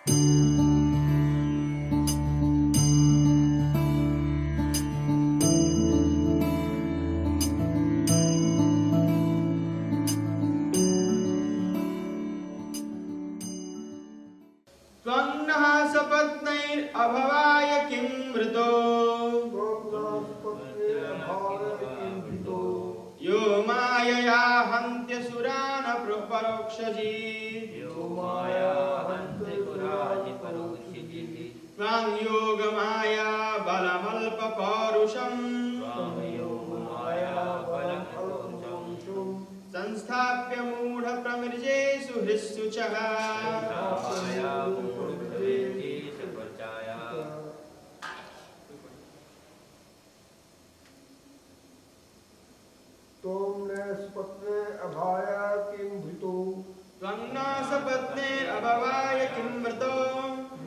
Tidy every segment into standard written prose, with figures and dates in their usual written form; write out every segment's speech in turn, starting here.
त्वन्नः सपत्नैरभवाय किं मृतो यो मायया हन्त्यसुरान् परोक्षजित् त्वां योगमाया बलमल्पपौरुषम् संस्थाप्य मूढप्रमृजेषु हृत्सुचः त्वन्नासपत्नेरभवाय किं मृतो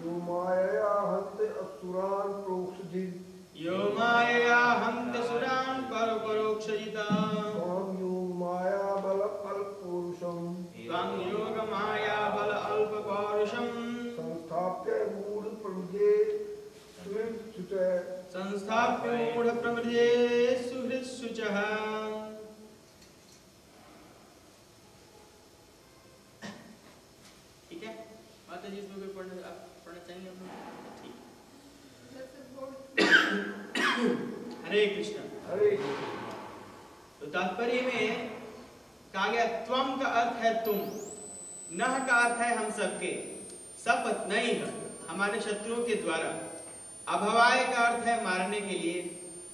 यो मायया हन्ते असुरान् प्रोक्षजित् यो मायया हन्त्यसुरान् परोक्षजित् त्वां योगमाया बलमल्पपौरुषम् त्वां योगमाया बलमल्पपौरुषम् संस्थाप्य मूढप्रमृजेषु हृत्सुचः संस्थाप्य मूढप्रमृजेषु हृत्सुचः। ठीक है, माता जी इसमें कोई पढ़ना चाहेंगे हम लोग? हरे कृष्ण। हरे तो तात्पर्य में कहा गया त्वम का अर्थ है तुम, नह का अर्थ है हम सबके, सपत्नैः हमारे शत्रुओं के द्वारा, अभवाय का अर्थ है मारने के लिए,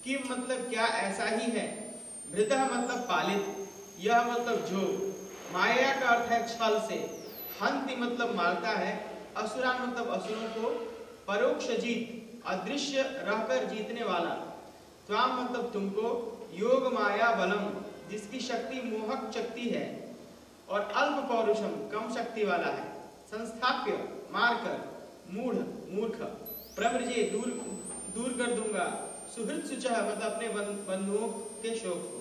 किम मतलब क्या ऐसा ही है, भृतः मतलब पालित, यह मतलब जो, माया का अर्थ है छल से, हंति मतलब मारता है, असुरान मतलब असुरों को, परोक्ष जीत अदृश्य रहकर जीतने वाला, त्वाम मतलब तुमको, योग माया बलम जिसकी शक्ति मोहक शक्ति है, और अल्प पौरुषम कम शक्ति वाला है, संस्थाप्य मारकर, मूढ़ मूर्ख, प्रमृजे दूर कर दूंगा, सुहृद सुचह मतलब अपने बंधुओं के शोक को।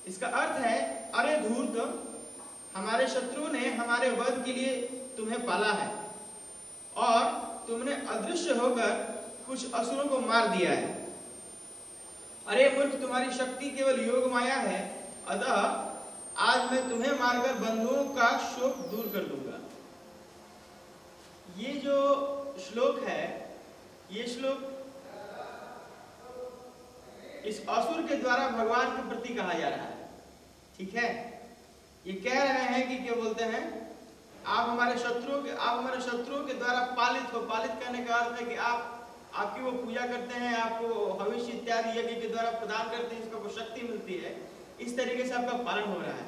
इसका अर्थ है अरे धूर्त, हमारे शत्रु ने हमारे वध के लिए तुम्हें पाला है और तुमने अदृश्य होकर कुछ असुरों को मार दिया है। अरे मूर्ख, तुम्हारी शक्ति केवल योग माया है, अतः आज मैं तुम्हें मारकर बंधुओं का शोक दूर कर दूंगा। ये जो श्लोक है, ये श्लोक इस असुर के द्वारा भगवान के प्रति कहा जा रहा है। ठीक है, ये कह रहे हैं कि क्या बोलते हैं, आप हमारे शत्रुओं के द्वारा पालित हो। पालित करने का अर्थ है कि आपकी वो पूजा करते हैं, आपको हविष्य इत्यादि यज्ञ के द्वारा प्रदान करते हैं, इसका वो शक्ति मिलती है, इस तरीके से आपका पालन हो रहा है।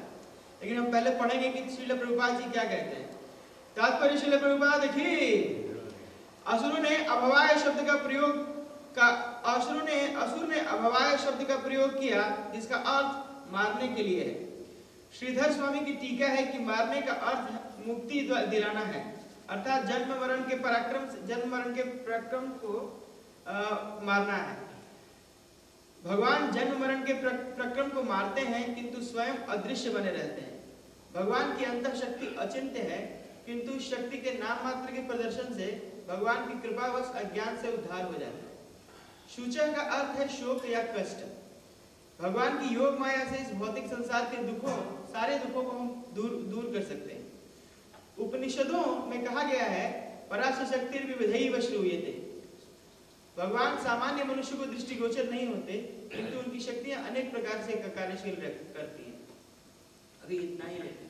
लेकिन हम पहले पढ़ेंगे कि श्रील प्रभुपाद जी क्या कहते हैं। तात्पर्य श्रील प्रभुपाद देखिए, असुर ने अभवाय शब्द का प्रयोग किया, जिसका अर्थ मारने के लिए है। श्रीधर स्वामी की टीका है कि मारने का अर्थ मुक्ति दिलाना है, अर्थात जन्म मरण के पराक्रम को मारना है। भगवान जन्म मरण के प्रक्रम को मारते हैं, किंतु स्वयं अदृश्य बने रहते हैं। भगवान की अंतः शक्ति अचिंत्य है, किंतु इस शक्ति के नाम मात्र के प्रदर्शन से भगवान की कृपावश अज्ञान से उद्धार हो जाता है। शुचः का अर्थ है शोक या कष्ट। भगवान की योग माया से इस भौतिक संसार के सारे दुखों को हम दूर कर सकते हैं। उपनिषदों में कहा गया है, पराशर शक्ति विविधैव श्रूयते। भगवान सामान्य मनुष्य को दृष्टिगोचर नहीं होते, किंतु उनकी शक्तियां अनेक प्रकार से कार्यशील करती हैं। अभी इतना ही लेते हैं।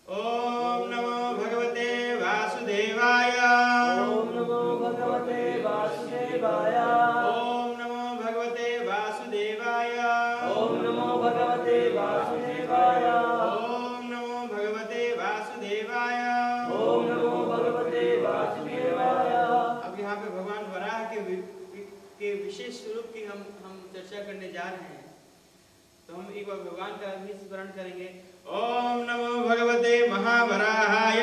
ओम नमो भगवते वासुदेवाय। ओम नमो भगवते वासुदेवाय। ओम नमो भगवते वासुदेवाय। ओम नमो भगवते वासुदेवाय। ओम नमो भगवते वासुदेवाय। ओम नमो भगवते वासुदेवाय। अब यहाँ पे भगवान वराह के विशेष स्वरूप की हम चर्चा करने जा रहे हैं, तो हम एक बार भगवान का भी स्मरण करेंगे। ओम नमो भगवते महावराहाय।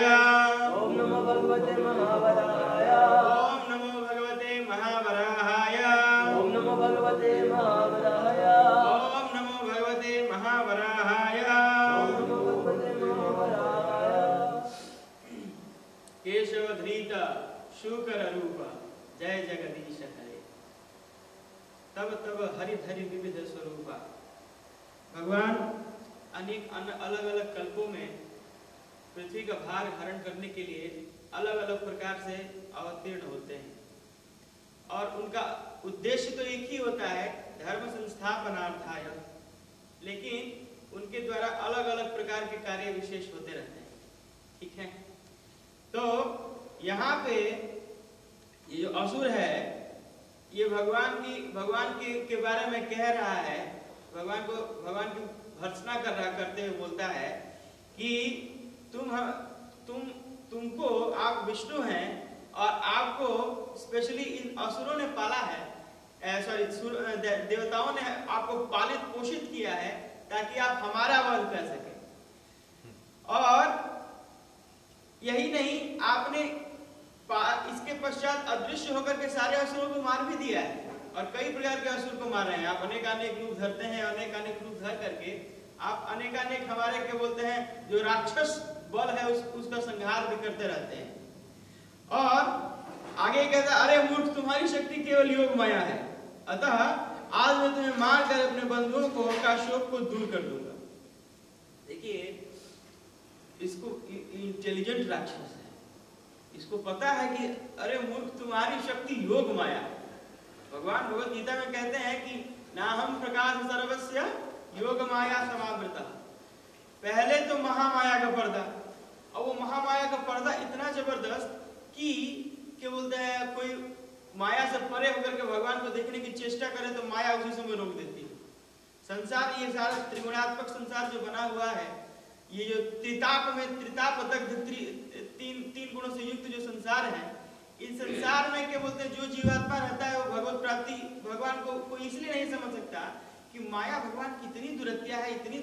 ओम नमो भगवते महावराहाय। ओम नमो भगवते महावराहाय। ओम नमो भगवते महावराहाय। ओम नमो भगवते महावराहाय। ओम नमो भगवते शूकर रूप जय जगदीश हरे तब तब हरि धरि विविध स्वरूपा। भगवान अनेक अलग अलग कल्पों में पृथ्वी का भार हरण करने के लिए अलग अलग प्रकार से अवतीर्ण होते हैं और उनका उद्देश्य तो एक ही होता है, धर्म संस्थापनार्थाय, लेकिन उनके द्वारा अलग अलग प्रकार के कार्य विशेष होते रहते हैं। ठीक है, तो यहाँ पे ये जो असुर है ये भगवान के बारे में कह रहा है, भगवान की भर्त्सना करते हुए बोलता है कि तुमको आप विष्णु हैं और आपको स्पेशली इन असुरों ने पाला है, देवताओं ने आपको पालित पोषित किया है ताकि आप हमारा वध कर सके। और यही नहीं, आपने इसके पश्चात अदृश्य होकर के सारे असुरों को मार भी दिया है और कई प्रकार के असुर को मार रहे हैं। आप अनेकानेक रूप धरते हैं, अनेकानेक रूप धर करके आप अनेकानेक हमारे क्या बोलते हैं जो राक्षस बल है उसका संहार भी करते रहते हैं। और आगे कहता है, अरे मूर्ख, तुम्हारी शक्ति केवल योग माया है, अतः आज मैं तुम्हें मार कर अपने बंधुओं को का शोक को दूर कर दूंगा। देखिए, इसको इंटेलिजेंट राक्षस है, इसको पता है कि अरे मूर्ख, तुम्हारी शक्ति योग माया। भगवान भगवत गीता में कहते हैं कि नाहम प्रकाश सर्वस्य योग माया समावृता। पहले तो महामाया का पर्दा, और वो महामाया का पर्दा इतना जबरदस्त कि क्या बोलते हैं, कोई माया से परे होकर के भगवान को देखने की चेष्टा करे तो माया उसी समय रोक देती है। संसार, ये सारा त्रिगुणात्मक संसार जो बना हुआ है, ये जो त्रिताप दग्ध तीन गुणों से युक्त जो संसार है, इस संसार में क्या बोलते हैं जो जीवात्मा रहता है वो भगवत प्राप्ति भगवान को कोई इसलिए नहीं समझ सकता कि माया भगवान की इतनी दुरत्या है, इतनी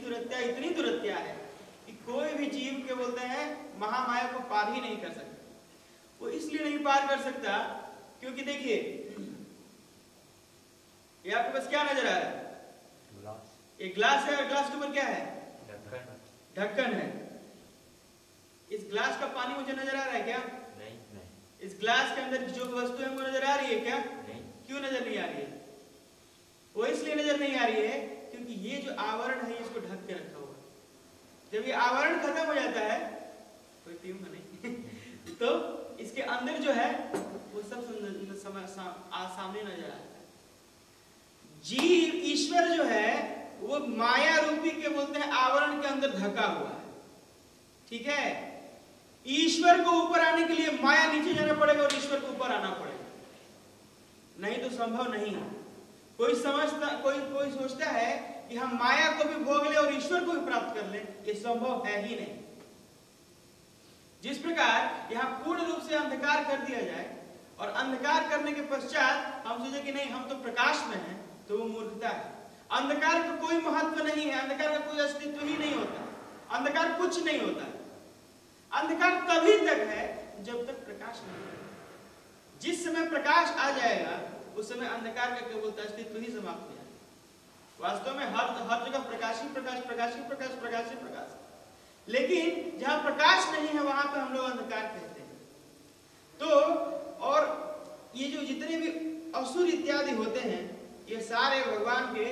दुरत्या है कि कोई भी जीव क्या बोलते हैं महामाया को पार ही नहीं कर सकता। वो इसलिए नहीं पार कर सकता क्योंकि देखिए, ये आपके पास क्या नजर आ रहा है? एक ग्लास है और ग्लास के ऊपर क्या है? ढक्कन है। इस ग्लास का पानी मुझे नजर आ रहा है क्या? नहीं। इस ग्लास के अंदर जो वस्तु है वो नजर आ रही है क्या? नहीं। क्यों नजर नहीं आ रही है? वो इसलिए नजर नहीं आ रही है क्योंकि ये जो आवरण है इसको ढक के रखा हुआ है। जब ये आवरण खत्म हो जाता है, कोई पीऊंगा नहीं तो इसके अंदर जो है वो सब सामने नजर आता है। जीव ईश्वर जो है वो माया रूपी के बोलते हैं आवरण के अंदर ढका हुआ है। ठीक है, ईश्वर को ऊपर आने के लिए माया नीचे जाना पड़ेगा और ईश्वर को ऊपर आना पड़ेगा, नहीं तो संभव नहीं है। कोई सोचता है कि हम माया को भी भोग ले और ईश्वर को भी प्राप्त कर ले, ये संभव है ही नहीं। जिस प्रकार यहाँ पूर्ण रूप से अंधकार कर दिया जाए और अंधकार करने के पश्चात हम सोचे कि नहीं हम तो प्रकाश में हैं, तो वो मूर्खता है। अंधकार का कोई महत्व नहीं है, अंधकार का कोई अस्तित्व ही नहीं होता, अंधकार कुछ नहीं होता। अंधकार तभी तक है जब तक प्रकाश नहीं है। जिस समय प्रकाश आ जाएगा उस समय अंधकार का क्या बोलता है अस्तित्व ही समाप्त हो जाएगा। वास्तव में हर जगह प्रकाश ही प्रकाश, प्रकाश ही प्रकाश, प्रकाश ही प्रकाश। लेकिन जहां प्रकाश नहीं है वहां पे हम लोग अंधकार कहते हैं। तो और ये जो जितने भी असुर इत्यादि होते हैं ये सारे भगवान के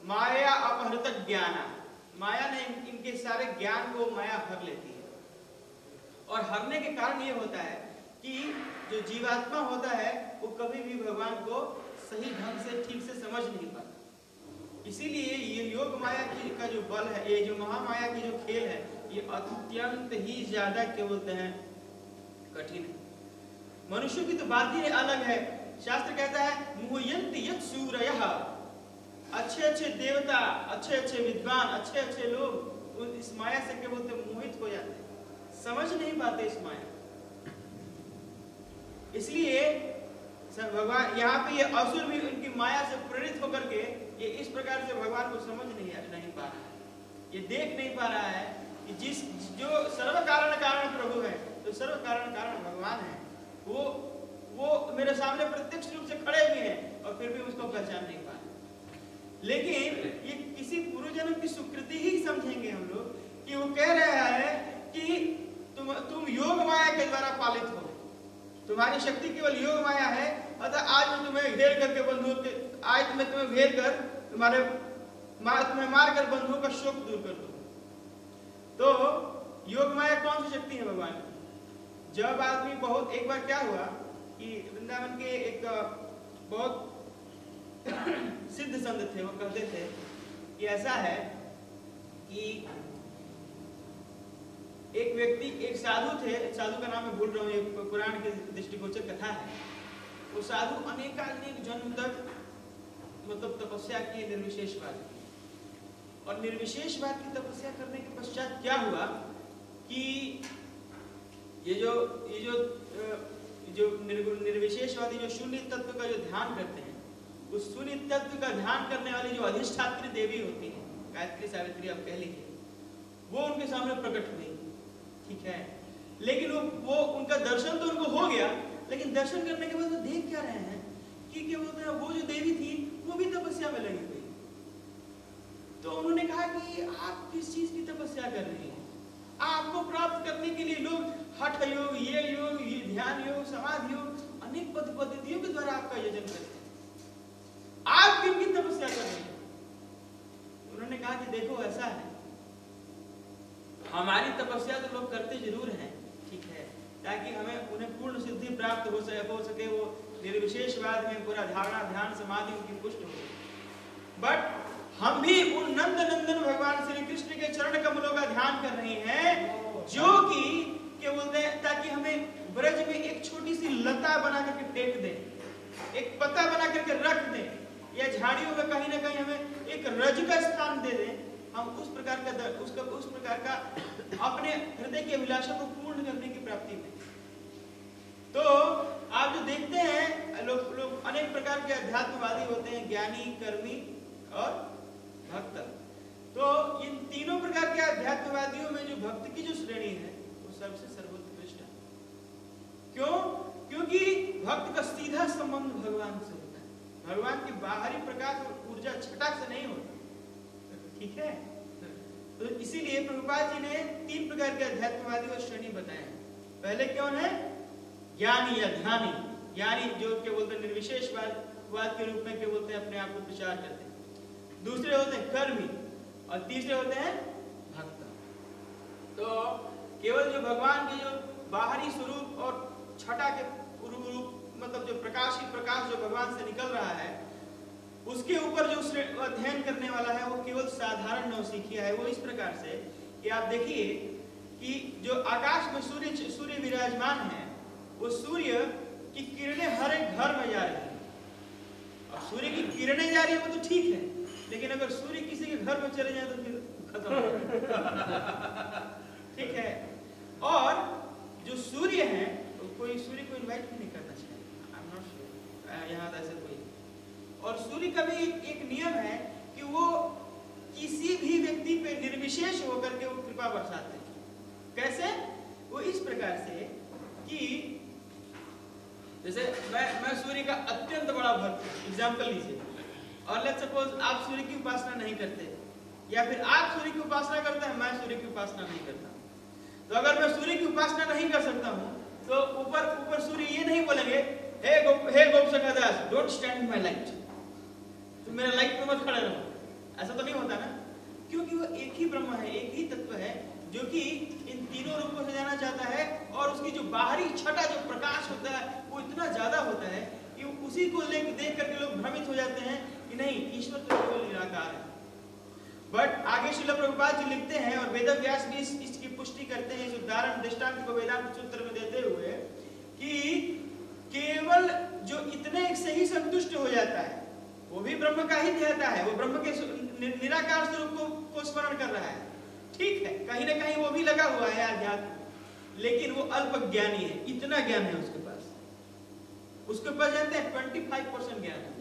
माया अपहृत ज्ञान, माया ने इनके सारे ज्ञान को माया हर लेती है। और हरने के कारण ये होता है कि जो जीवात्मा होता है वो कभी भी भगवान को सही ढंग से ठीक से समझ नहीं पाता। इसीलिए ये योग माया का जो बल है, ये जो महामाया की जो खेल है, ये अत्यंत ही ज्यादा क्या बोलते हैं कठिन है। मनुष्य की तो बात ही अलग है। शास्त्र कहता है मुह्यन्ति यत् सूरयः, अच्छे देवता, अच्छे विद्वान, अच्छे लोग इस माया से क्या बोलते हैं मोहित हो जाते हैं, समझ नहीं पाते इस माया। इसलिए भगवान यहाँ पे ये असुर भी उनकी माया से प्रेरित होकर के ये इस प्रकार से भगवान को समझ नहीं पा रहा है, ये देख नहीं पा रहा है कि जो सर्व कारण प्रभु है, तो सर्व कारण भगवान है, वो मेरे सामने प्रत्यक्ष रूप से खड़े हुए हैं और फिर भी उसको पहचान नहीं पा रहे। लेकिन ये किसी पूर्व जन्म की सुकृति ही समझेंगे हम लोग कि वो कह रहा है कि तुम योग माया के द्वारा पालित हो, तुम्हारी शक्ति केवल योग माया है, अतः आज मैं तुम्हें घेर करके बंधुओं के आज मैं तुम्हें घेर कर तुम्हें मार कर बंधुओं का शोक दूर कर दूं। तो योग माया कौन सी शक्ति है भगवान की? जब आदमी बहुत एक बार क्या हुआ कि वृंदावन के एक बहुत सिद्ध संत थे, वो कहते थे कि ऐसा है कि एक व्यक्ति एक साधु थे, साधु का नाम मैं भूल रहा हूँ, एक पुराण के दृष्टिगोचर कथा है। वो साधु अनेकानेक जन्म तक मतलब तपस्या की निर्विशेषवाद की, और निर्विशेषवाद की तपस्या करने के पश्चात क्या हुआ कि ये जो निर्विशेषवादी जो शून्य तत्व का जो ध्यान करते हैं, उस शून्य तत्व का ध्यान करने वाली जो अधिष्ठात्री देवी होती है, गायत्री सावित्री आप कह लीजिए, वो उनके सामने प्रकट हुई। ठीक है, लेकिन वो उनका दर्शन तो उनको हो गया, लेकिन दर्शन करने के बाद वो देख क्या रहे हैं कि क्या बोलते हैं, वो जो देवी थी वो भी तपस्या में लगी हुई। तो उन्होंने कहा कि आप किस चीज की तपस्या कर रही हैं? आपको प्राप्त करने के लिए लोग हठ योग, ये ध्यान योग, समाधि योग, अनेक पद्धतियों के द्वारा आपका यजन करते हैं, आप किन की तपस्या कर रहे हैं? उन्होंने कहा कि देखो ऐसा है, हमारी तपस्या तो लोग करते जरूर हैं, ठीक है, ताकि हमें उन्हें पूर्ण सिद्धि प्राप्त हो सके, वो निर्विशेषवाद में पूरा धारणा ध्यान समाधि उनकी पुष्ट हो। बट हम भी उन नंद नंदन भगवान श्री कृष्ण के चरण कमलों का ध्यान कर रहे हैं, जो कि क्या बोलते हैं, ताकि हमें ब्रज में एक छोटी सी लता बना करके फेंक दें, एक पत्ता बना करके रख दें, या झाड़ियों में कहीं ना कहीं हमें एक रज का स्थान दे दें, हम उस प्रकार का अपने हृदय की अभिलाषा को पूर्ण करने की प्राप्ति में। तो आप जो देखते हैं लोग अनेक प्रकार के अध्यात्मवादी होते हैं, ज्ञानी, कर्मी और भक्त। तो इन तीनों प्रकार के अध्यात्मवादियों में जो भक्त की जो श्रेणी है वो सबसे सर्वोत्कृष्ट है। क्यों? क्योंकि भक्त का सीधा संबंध भगवान से होता है, भगवान की बाहरी प्रकाश और ऊर्जा छटा से नहीं होती। ठीक है, तो इसीलिए प्रभुपाद जी ने तीन प्रकार के अध्यात्मवादी और श्रेणी बताए। पहले कौन है? ज्ञानी या ध्यानी, ज्ञानी जो क्या बोलते हैं निर्विशेषवाद के रूप में क्या बोलते हैं अपने आप को प्रचार करते हैं। दूसरे होते हैं कर्मी, और तीसरे होते हैं भक्त। तो केवल जो भगवान के जो बाहरी स्वरूप और छटा के रूप मतलब जो प्रकाश जो भगवान से निकल रहा है, उसके ऊपर जो अध्ययन करने वाला है वो केवल साधारण नौसिखिया है। वो इस प्रकार से कि आप देखिए कि जो आकाश में सूर्य विराजमान है, वो सूर्य की किरणें हर एक घर में जा रही है। अब सूर्य की किरणें जा रही है वो तो ठीक है, लेकिन अगर सूर्य किसी के घर में चले जाए तो फिर खत्म हो ठीक है। और जो सूर्य है, कोई सूर्य को इन्वाइट भी नहीं करना चाहिए, आई एम नॉट श्योर यहाँ ऐसे कोई। और सूर्य का भी एक नियम है कि वो किसी भी व्यक्ति पे निर्विशेष होकर के वो कृपा बरसाते हैं। कैसे? वो इस प्रकार से कि जैसे मैं सूर्य का अत्यंत बड़ा भक्त, एग्जाम्पल लीजिए, और लेट्स सपोज आप सूर्य की उपासना नहीं करते, या फिर आप सूर्य की उपासना करते हैं, मैं सूर्य की उपासना नहीं करता। तो अगर मैं सूर्य की उपासना नहीं कर सकता हूँ तो ऊपर सूर्य ये नहीं बोलेंगे, हे Gopsakha Das, don't stand in my light, तो मेरा लाइट पे मत खड़े रहो। ऐसा तो नहीं होता ना, क्योंकि वो एक ही ब्रह्म है, एक ही तत्व है जो कि इन तीनों रूपों से जाना चाहता है, और उसकी जो बाहरी छटा जो प्रकाश होता है वो इतना ज्यादा होता है कि उसी को देख करके लोग भ्रमित हो जाते हैं कि नहीं, ईश्वर तो केवल निराकार है। बट आगे श्रील प्रभुपाद जी लिखते हैं, और वेद व्यास भी इसकी पुष्टि करते हैं इस उदाहरण दृष्टांत को वेदांत सूत्र में देते हुए, कि केवल जो इतने से ही संतुष्ट हो जाता है वो भी ब्रह्म का ही ध्याता है, वो ब्रह्म के निराकार स्वरूप को स्मरण कर रहा है। ठीक है, कहीं ना कहीं वो भी लगा हुआ है अध्यात्म, लेकिन वो अल्प ज्ञानी है, इतना ज्ञान है उसके पास जानते हैं 25% ज्ञान है।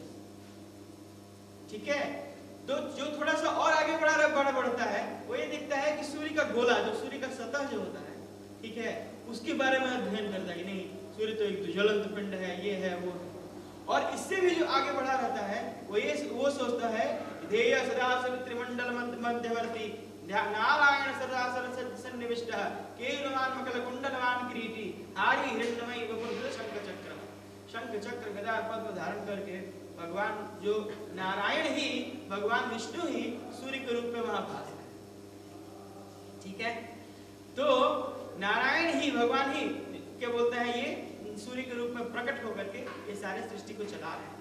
ठीक है, तो जो थोड़ा सा और आगे बढ़ता है वो ये दिखता है कि सूर्य का गोला, जो सूर्य का सतह जो होता है, ठीक है, उसके बारे में अध्ययन करता है कि नहीं, सूर्य तो एक ज्वलंत पिंड है, ये है वो। और इससे भी जो आगे बढ़ा रहता है वो सोचता है ध्येय सदा त्रिमंडल मध्यवर्ती नारायण सदा सन्निविष्ट केवलवान मकल कुंडलवान किरीटी आर्य हिरण्यमयी वपुर्धर शंख चक्र, शंख चक्र गदा पद्म धारण करके भगवान जो नारायण ही, भगवान विष्णु ही सूर्य के रूप में वहां भास है। ठीक है, तो नारायण ही, भगवान ही क्या बोलते हैं, ये सूर्य के रूप में प्रकट होकर के ये सारे सृष्टि को चला रहे हैं।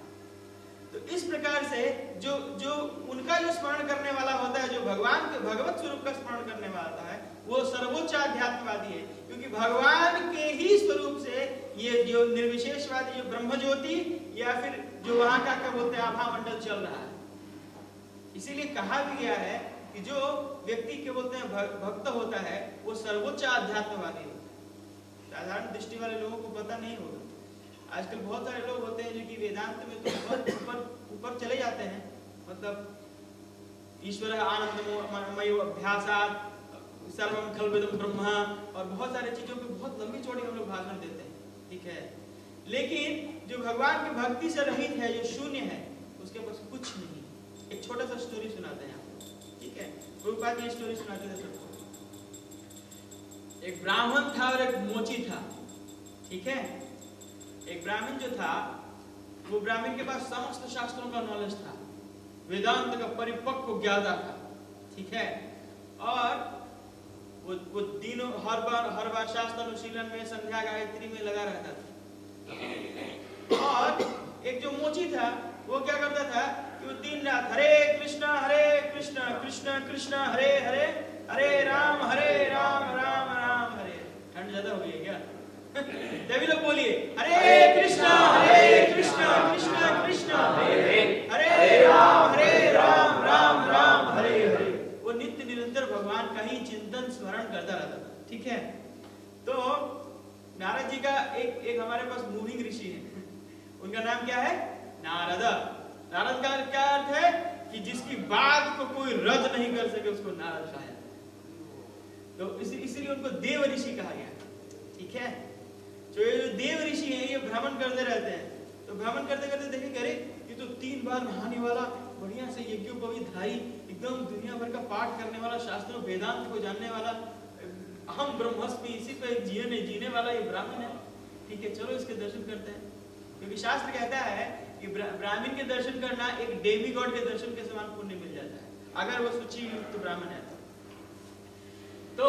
तो इस प्रकार से जो जो उनका जो स्मरण करने वाला होता है, जो भगवान के भगवत स्वरूप का स्मरण करने वाला होता है, वो सर्वोच्च अध्यात्मवादी है, क्योंकि भगवान के ही स्वरूप से ये जो निर्विशेषवादी जो ब्रह्म ज्योति या फिर जो वहां का क्या बोलते हैं आभा मंडल चल रहा है। इसीलिए कहा भी गया है कि जो व्यक्ति के बोलते हैं भक्त होता है वो सर्वोच्च अध्यात्मवादी होता है। साधारण दृष्टि वाले लोगों को पता नहीं होगा। आजकल बहुत सारे लोग होते हैं जो कि वेदांत में तो बहुत ऊपर चले जाते हैं, मतलब ईश्वर आनंदमय अभ्यासात सर्वम खल्विदम ब्रह्म और बहुत सारी चीजों पे बहुत लंबी चौड़ी हम लोग भाषण देते हैं। ठीक है, लेकिन जो भगवान की भक्ति से रहित है, जो शून्य है, उसके पास कुछ नहीं। एक छोटा सा स्टोरी सुनाते हैं आपको। ठीक है, प्रभुपाद ये स्टोरी सुनाते थे सबको। एक ब्राह्मण था और एक मोची था। ठीक है, एक ब्राह्मण जो था वो ब्राह्मण के पास समस्त शास्त्रों का नॉलेज था, वेदांत का परिपक्व ज्ञाता था। ठीक है, और वो दिनों हर बार शास्त्र अनुशीलन में, संध्या गायत्री में लगा रहता था। और एक जो मोची था वो क्या करता था कि वो दिन रात हरे कृष्णा कृष्ण कृष्ण हरे हरे, हरे राम राम राम हरे। ठंड ज्यादा हो गई है क्या? सभी लोग बोलिए हरे कृष्णा कृष्ण कृष्ण हरे राम राम हरे हरे। वो नित्य निरंतर भगवान का ही चिंतन स्मरण करता रहता था। ठीक है, तो नारद जी का एक हमारे पास मूविंग ऋषि है, उनका नाम क्या है? नारद। नारद का क्या अर्थ है कि जिसकी बात को कोई रद्द नहीं कर सके उसको नारद कहा जाता। तो इसीलिए उनको देव ऋषि कहा गया। ठीक है, जो ये देव ऋषि हैं ये भ्रमण करते रहते हैं। तो भ्रमण करते करते देखेंगे अरे ये तो 3 बार नहाने वाला, बढ़िया से यज्ञोपवीतधारी, एकदम दुनिया भर का पाठ करने वाला, शास्त्रों वेदांत को जानने वाला, अहम ब्रह्मस्मि, इसी पे जीने वाला ये ब्राह्मण है। ठीक है, चलो इसके दर्शन करते हैं, क्योंकि शास्त्र कहता है कि ब्राह्मण के दर्शन करना एक डेमी गॉड के दर्शन के समान पुण्य मिल जाता है अगर वो सूची युक्त ब्राह्मण है। तो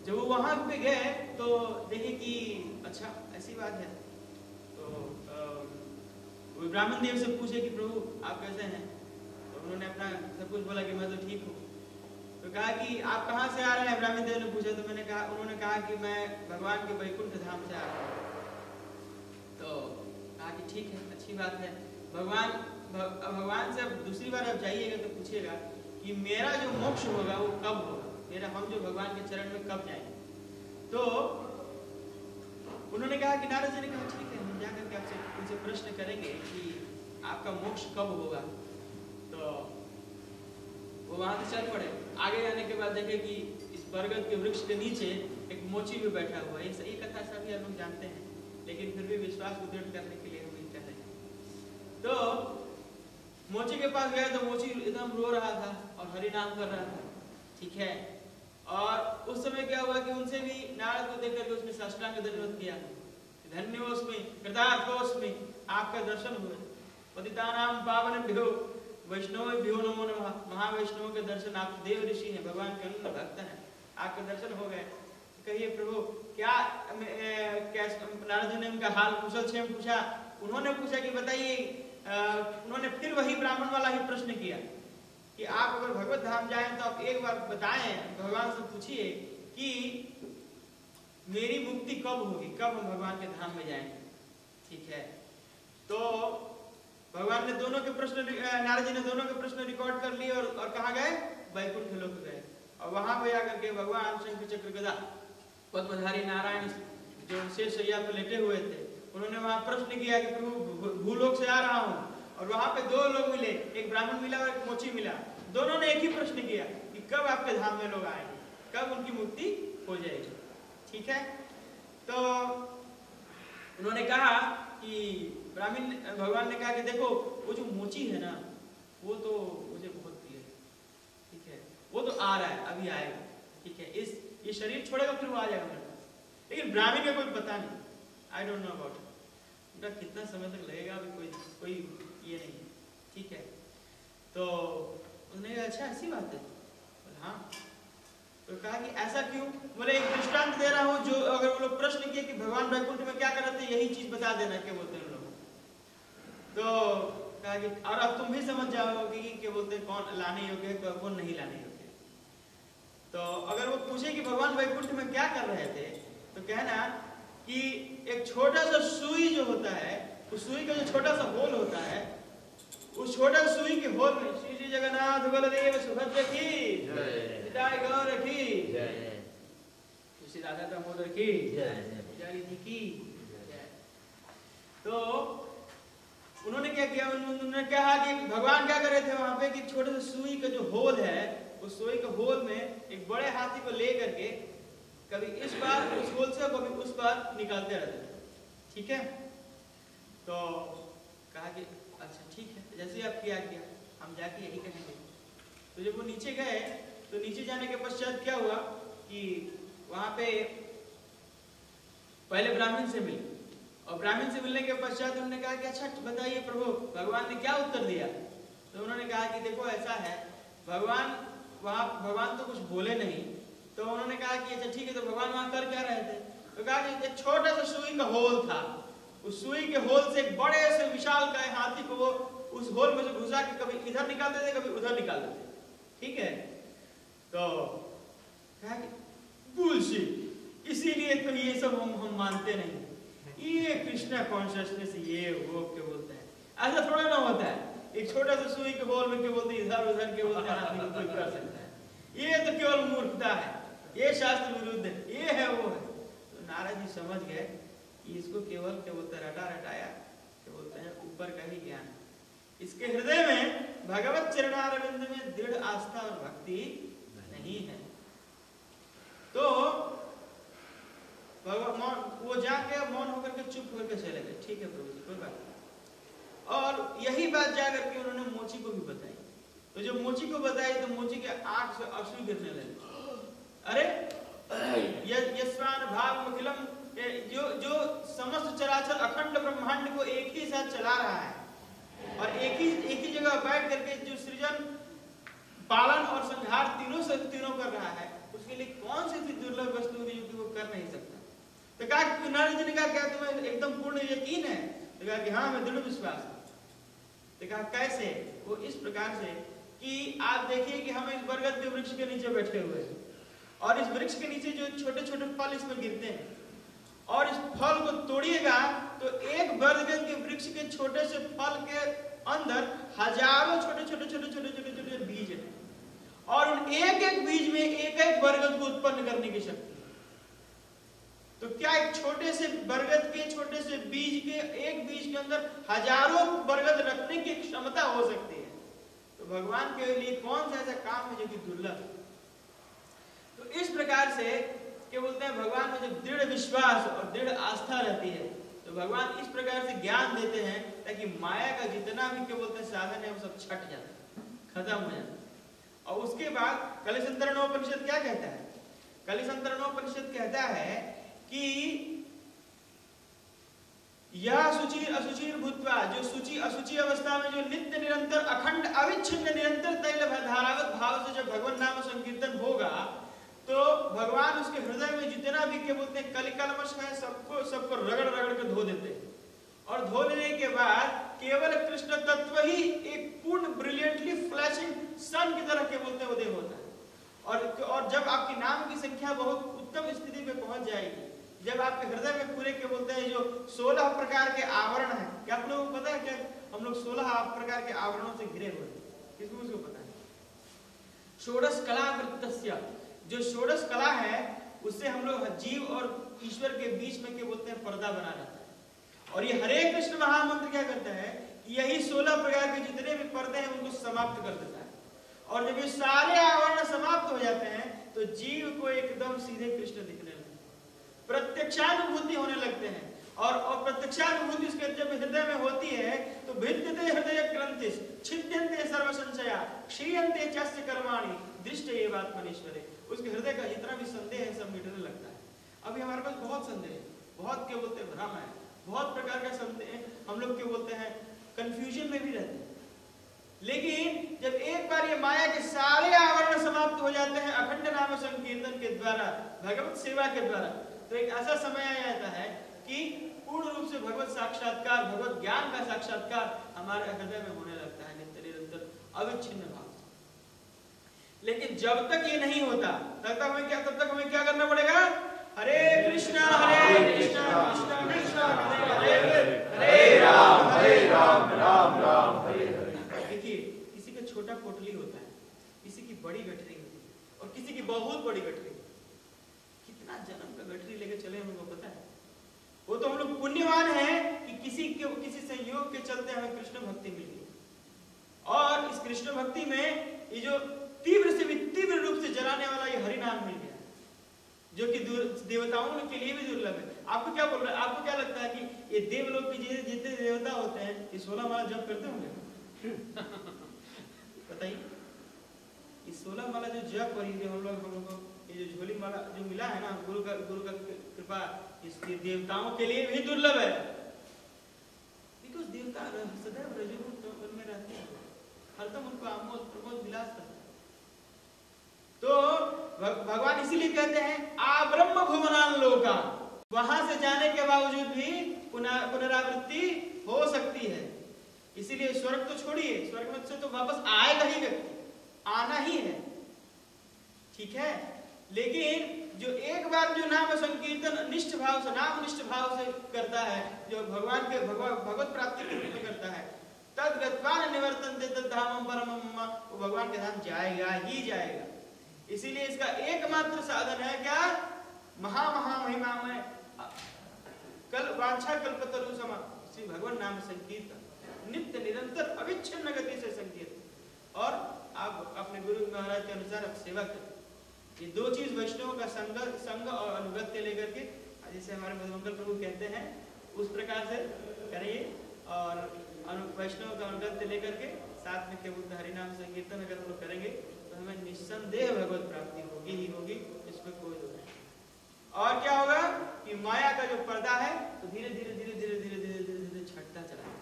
जब वो वहां पे गए तो देखे कि अच्छा ऐसी बात है। तो वो ब्राह्मण देव से पूछे कि प्रभु आप कैसे हैं? तो उन्होंने अपना सब कुछ बोला कि मैं तो ठीक हूँ। तो कहा कि आप कहाँ से आ रहे हैं? ब्राह्मण देव ने पूछा। तो उन्होंने कहा कि मैं भगवान के वैकुंठ धाम से आ रहा हूँ। तो कहा कि ठीक है, अच्छी बात है। भगवान से अब दूसरी बार आप जाइएगा तो पूछिएगा कि मेरा जो मोक्ष होगा वो कब होगा, हम जो भगवान के चरण में कब जाएंगे। तो उन्होंने कहा कि नारद जी ने कहा ठीक है, हम जाकर के आपसे उनसे प्रश्न करेंगे कि आपका मोक्ष कब होगा। तो वो वहां से चल पड़े। आगे जाने के बाद देखे कि इस बरगद के वृक्ष के नीचे एक मोची भी बैठा हुआ है। ये कथा सभी लोग जानते हैं, लेकिन फिर भी विश्वास को दृढ़ करने के लिए हम ये कर रहे हैं। तो मोची के पास गए तो मोची एकदम रो रहा था और हरि नाम कर रहा था। ठीक है, और उस समय क्या हुआ कि उनसे भी नारद को देख करके उसने साष्टांग दंडवत किया। धन्योस्मि कृतार्थोस्मि, आपका दर्शन हुए। पतितानां पावनेभ्यो वैष्णवेभ्यो नमो नमः। महावैष्णव के दर्शन, आप देव ऋषि हैं, भगवान के अनन्य भक्त हैं, आपके दर्शन हो गए। कहिए प्रभु क्या नारद जी ने उनका हाल कुशल क्षेम पूछा। उन्होंने पूछा कि बताइए, उन्होंने फिर वही ब्राह्मण वाला ही प्रश्न किया कि आप अगर भगवत धाम जाएं तो आप एक बार बताएं, भगवान से पूछिए कि मेरी मुक्ति कब होगी, कब हम भगवान के धाम में जाएंगे। ठीक है, तो भगवान ने दोनों के प्रश्न, नारद जी ने दोनों के प्रश्न रिकॉर्ड कर लिए और कहाँ गए? वैकुंठ लोक गए। और वहां पे जाकर के भगवान शंख चक्र गदा पद्मधारी नारायण जो शेष शैया पर लेटे हुए थे, उन्होंने वहां प्रश्न किया कि प्रभु भूलोक से आ रहा हूँ। और वहां पे 2 लोग मिले, एक ब्राह्मण मिला और एक मोची मिला। दोनों ने एक ही प्रश्न किया कि कब आपके धाम में लोग आएंगे, कब उनकी मुक्ति हो जाएगी। ठीक है, तो उन्होंने कहा कि भगवान ने कहा कि देखो वो जो मोची है ना, वो तो मुझे बहुत प्रिय है। ठीक है, वो तो आ रहा है, अभी आएगा। ठीक है, ये शरीर छोड़ेगा फिर वो आ जाएगा मेरे पास। लेकिन ब्राह्मण का कोई पता नहीं, आई डोंट नो अबाउट उनका कितना समय तक लगेगा अभी कोई ये नहीं है, ठीक है। तो उन्होंने कहा अच्छा ऐसी बात है, हाँ। तो कहा कि ऐसा क्यों? बोले एक दृष्टांत दे रहा हूँ, जो अगर वो लोग प्रश्न किए कि भगवान वैकुंठ में क्या कर रहे थे, यही चीज बता देना, क्या बोलते हैं लोग। तो कहा कि और अब तुम भी समझ जाओगे कि क्या बोलते हैं कौन लाने योग्य है कौन नहीं लाने योग्य। तो अगर वो पूछे कि भगवान वैकुंठ में क्या कर रहे थे, तो कहना कि एक छोटा सा सुई जो होता है, उस सुई का जो छोटा सा होल होता है, उस छोटा सुई के होल में श्री श्री जगन्नाथ बलदेव सुभद्रा की जय, गौर की जय, श्री राधा दामोदर की जय, पुजारी जी की जय। तो उन्होंने क्या किया, उन्होंने कहा कि भगवान क्या कर रहे थे वहां पे कि छोटे से सुई का जो होल है, उस सुई के होल में एक बड़े हाथी को ले करके कभी इस बार उस होल से कभी उस बार निकालते रहते थे, ठीक है। तो कहा कि अच्छा ठीक है, जैसे आप किया हम जाके यही कहेंगे। तो जब वो नीचे गए तो नीचे जाने के पश्चात क्या हुआ कि वहां पे पहले ब्राह्मण से मिले, और ब्राह्मण से मिलने के पश्चात उन्होंने कहा कि अच्छा बताइए प्रभु भगवान ने क्या उत्तर दिया। तो उन्होंने कहा कि देखो ऐसा है, भगवान तो कुछ बोले नहीं। तो उन्होंने कहा कि अच्छा ठीक है, तो भगवान वहां कर क्या रहे थे? तो कहा कि एक छोटा सा सुई का होल था, उस सुई के होल से एक बड़े से विशाल काय हाथी को वो उस होल में से घुसा के कभी इधर निकालते थे कभी उधर निकालते थे, ठीक है। तो कहा कि बुलशिट, इसीलिए तो ये सब हम मानते नहीं, ये कृष्णा कॉन्शियसनेस ये वो क्या बोलते हैं, ऐसा थोड़ा ना होता है। एक छोटा सा सुई के होल में क्या बोलते हैं इधर उधर के बोलते हैं आदमी कोई कर सकता है, ये तो केवल मूर्खता है, ये शास्त्र विरुद्ध है, ये है वो है। तो नारद जी समझ गए कि इसको केवल क्या बोलते हैं रटाया क्या बोलते हैं ऊपर का ही ज्ञान, इसके हृदय में भगवत चरणारविंद में दृढ़ आस्था और भक्ति नहीं है। तो भगवान वो जाके मौन होकर के चुप होकर चले गए, ठीक है प्रभु जी कोई बात नहीं। और यही बात जाकर के उन्होंने मोची को भी बताई। तो जब मोची को बताई तो मोची के आंख से आंसू गिरने लगे। अरे यस्वान भाग अखिलम, जो समस्त चराचर अखंड ब्रह्मांड को एक ही साथ चला रहा है और एक ही जगह बैठ करके जो सृजन पालन और संहार तीनों कर रहा है, उसके लिए कौन सी दुर्लभ वस्तु है जो कि वो कर नहीं सकता। तो कहा नारद जी ने कहा क्या तुम्हें एकदम पूर्ण यकीन है? तो कहा कि हाँ हमें दृढ़ विश्वास है। तो कहा कैसे? वो इस प्रकार से कि आप देखिए कि हम इस बरगद के वृक्ष के नीचे बैठे हुए हैं और इस वृक्ष के नीचे जो छोटे छोटे फल इसमें गिरते हैं और इस फल को तोड़िएगा तो एक बरगद के वृक्ष के छोटे से फल के अंदर हजारों छोटे छोटे बीज हैं और उन एक एक बीज में एक एक बरगद को उत्पन्न करने की शक्ति है। तो क्या एक छोटे से बरगद के छोटे से बीज के एक बीज के अंदर हजारों बरगद रखने की क्षमता हो सकती है? तो भगवान के लिए कौन सा ऐसा काम है जो कि दुर्लभ है? तो इस प्रकार से क्या बोलते हैं भगवान में जब दृढ़ विश्वास और दृढ़ आस्था रहती है तो भगवान इस प्रकार से ज्ञान देते हैं ताकि माया का जितना भी क्या बोलते हैं साधन है वो सब छट जाता है, खत्म हो जाता है। और उसके बाद कलिसंतरणोपनिषद क्या कहता है? कलिसंतरणोपनिषद कहता है कि यह सुचिर असुचिर भूत्वा, जो सुचि असुचि अवस्था में जो नित्य निरंतर अखंड अविच्छिन्न निरंतर तैल धारावत भाव से जब भगवान नाम संकीर्तन होगा तो भगवान उसके हृदय में जितना भी क्या बोलते हैं कलिकलमश है सबको रगड़ रगड़ के धो देते हैं और धो लेने के बाद केवल कृष्ण तत्व ही एक पूर्ण ब्रिलियंटली फ्लैशिंग सन की तरह क्या बोलते हैं उदय होता है। और जब आपकी नाम की संख्या बहुत उत्तम स्थिति पे पहुंच जाएगी, जब आपके हृदय में पूरे क्या बोलते हैं जो 16 प्रकार के आवरण है, क्या आप लोगों को पता है क्या हम लोग 16 प्रकार के आवरणों से घिरे हुए हैं? किसको पता है? षोडश कला वृत्तस्य, जो षोडश कला है उससे हम लोग जीव और ईश्वर के बीच में क्या बोलते हैं पर्दा बना रहता है। और ये हरे कृष्ण महामंत्र क्या करता है, यही 16 प्रकार के जितने भी पर्दे हैं उनको समाप्त कर देता है। और जब ये सारे आवरण समाप्त हो जाते हैं तो जीव को एकदम सीधे कृष्ण दिखने लगते हैं, प्रत्यक्षानुभूति होने लगते हैं। और प्रत्यक्षानुभूति उसके जब हृदय में होती है तो भिद्यते हृदय ग्रंथिस छिद्यन्ते सर्व संशया क्षीयन्ते चस्य कर्माणि दृष्ट एवात्मनीश्वरे, उसके हृदय का जितना भी संदेह है सब मिटने लगता है। अभी हमारे पास बहुत संदेह है, बहुत क्या बोलते हैं भ्रम है, बहुत प्रकार का संदेह, हम लोग क्या बोलते हैं कंफ्यूजन में भी रहते हैं। लेकिन जब एक बार ये माया के सारे आवरण समाप्त हो जाते हैं अखंड नाम संकीर्तन के द्वारा, भगवत सेवा के द्वारा, तो एक ऐसा समय आ जाता है कि पूर्ण रूप से भगवत साक्षात्कार, भगवत ज्ञान का साक्षात्कार हमारे हृदय में होने लगता है नित्य निरंतर अविच्छिन्न भाव। लेकिन जब तक ये नहीं होता तब तक हमें क्या करना पड़ेगा? हरे कृष्णा कृष्णा कृष्णा हरे हरे, हरे राम राम राम हरे हरे। देखिए, किसी का छोटा पोटली होता है, किसी की बड़ी गठरी होती है और किसी की बहुत बड़ी गठरी। कितना जन्म का गठरी लेके चले हमको पता है? वो तो हम लोग पुण्यवान हैं कि किसी संयोग के चलते हमें कृष्ण भक्ति मिल गई, और इस कृष्ण भक्ति में ये जो तीव्र से भी तीव्र रूप से जलाने वाला ये हरि नाम मिल गया, जो कि देवताओं के लिए भी दुर्लभ है। आपको क्या बोल रहा है? आपको क्या लगता है कि ये देवलोक के जितने देवता होते हैं ये 16 माला जप करते होंगे? बताइए, ये 16 माला जो जप और ये हम लोग को ये जो झोली माला जो मिला है ना, गुरु का कृपा, इसके देवताओं के लिए भी दुर्लभ है। बिकॉज देवता सदैव रजोगुण में रहते हैं, हरदम उनको आमोद प्रमोद विलास करते हैं। तो भगवान इसीलिए कहते हैं आब्रह्म भुवनान लोका, वहां से जाने के बावजूद भी पुनरावृत्ति हो सकती है। इसीलिए स्वर्ग तो छोड़िए, स्वर्ग में से तो वापस आएगा ही व्यक्ति, आना ही है, ठीक है। लेकिन जो एक बार जो नाम संकीर्तन निष्ठ भाव से, नाम निष्ठ भाव से करता है, जो भगवान के भगवत प्राप्ति के रूप में करता है, तद गत्वान निवर्तन्ते तद धामम परमम, वो भगवान के धाम जाएगा ही जाएगा। इसीलिए इसका एकमात्र साधन है क्या? महा महिमा में कल वांछा कल्पतरु समा, श्री भगवान नाम संकीर्तन, नित्य निरंतर अविच्छिन्न गति से संकीर्तन, और आप अपने गुरु महाराज के अनुसार आप सेवा करें। ये दो चीज वैष्णव का संग और अनुगत्य लेकर के, जैसे हमारे मधुमंगल प्रभु कहते हैं उस प्रकार से करिए, और वैष्णव का अनुगत्य लेकर के साथ में केवल हरिनाम संकीर्तन अगर हम लोग करेंगे तो हमें निस्संदेह भगवत प्राप्ति होगी ही होगी, इसमें कोई दो नहीं। और क्या होगा कि माया का जो पर्दा है तो धीरे धीरे धीरे धीरे धीरे धीरे धीरे धीरे छटता चला है।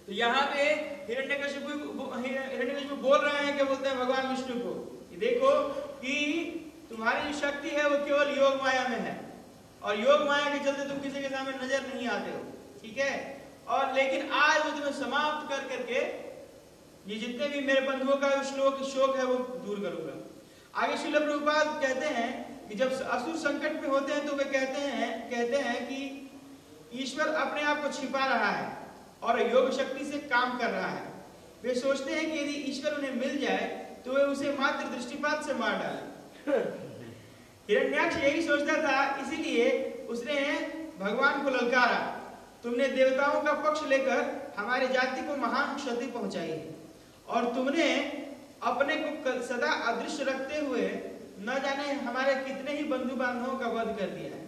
तो यहाँ पे हिरण्यकशिपु बोल रहे हैं, क्या बोलते हैं भगवान विष्णु को, कि देखो कि तुम्हारी जो शक्ति है वो केवल योग माया में है, और योग माया के चलते तुम किसी के सामने नजर नहीं आते हो, ठीक है। और लेकिन आज मैं तुम्हें समाप्त कर करके ये जितने भी मेरे बंधुओं का शोक है वो दूर करूंगा। आगे श्रील प्रभुपाद कहते हैं कि जब असुर संकट में होते हैं तो वे कहते हैं कि ईश्वर अपने आप को छिपा रहा है और योग शक्ति से काम कर रहा है। वे सोचते हैं कि यदि ईश्वर उन्हें मिल जाए तो वे उसे मात्र दृष्टिपात से मार डाले। हिरण्याक्ष यही सोचता था, इसीलिए उसने भगवान को ललकारा, तुमने देवताओं का पक्ष लेकर हमारी जाति को महान क्षति पहुंचाई है, और तुमने अपने को सदा अदृश्य रखते हुए न जाने हमारे कितने ही बंधु बांधवों का वध कर दिया है।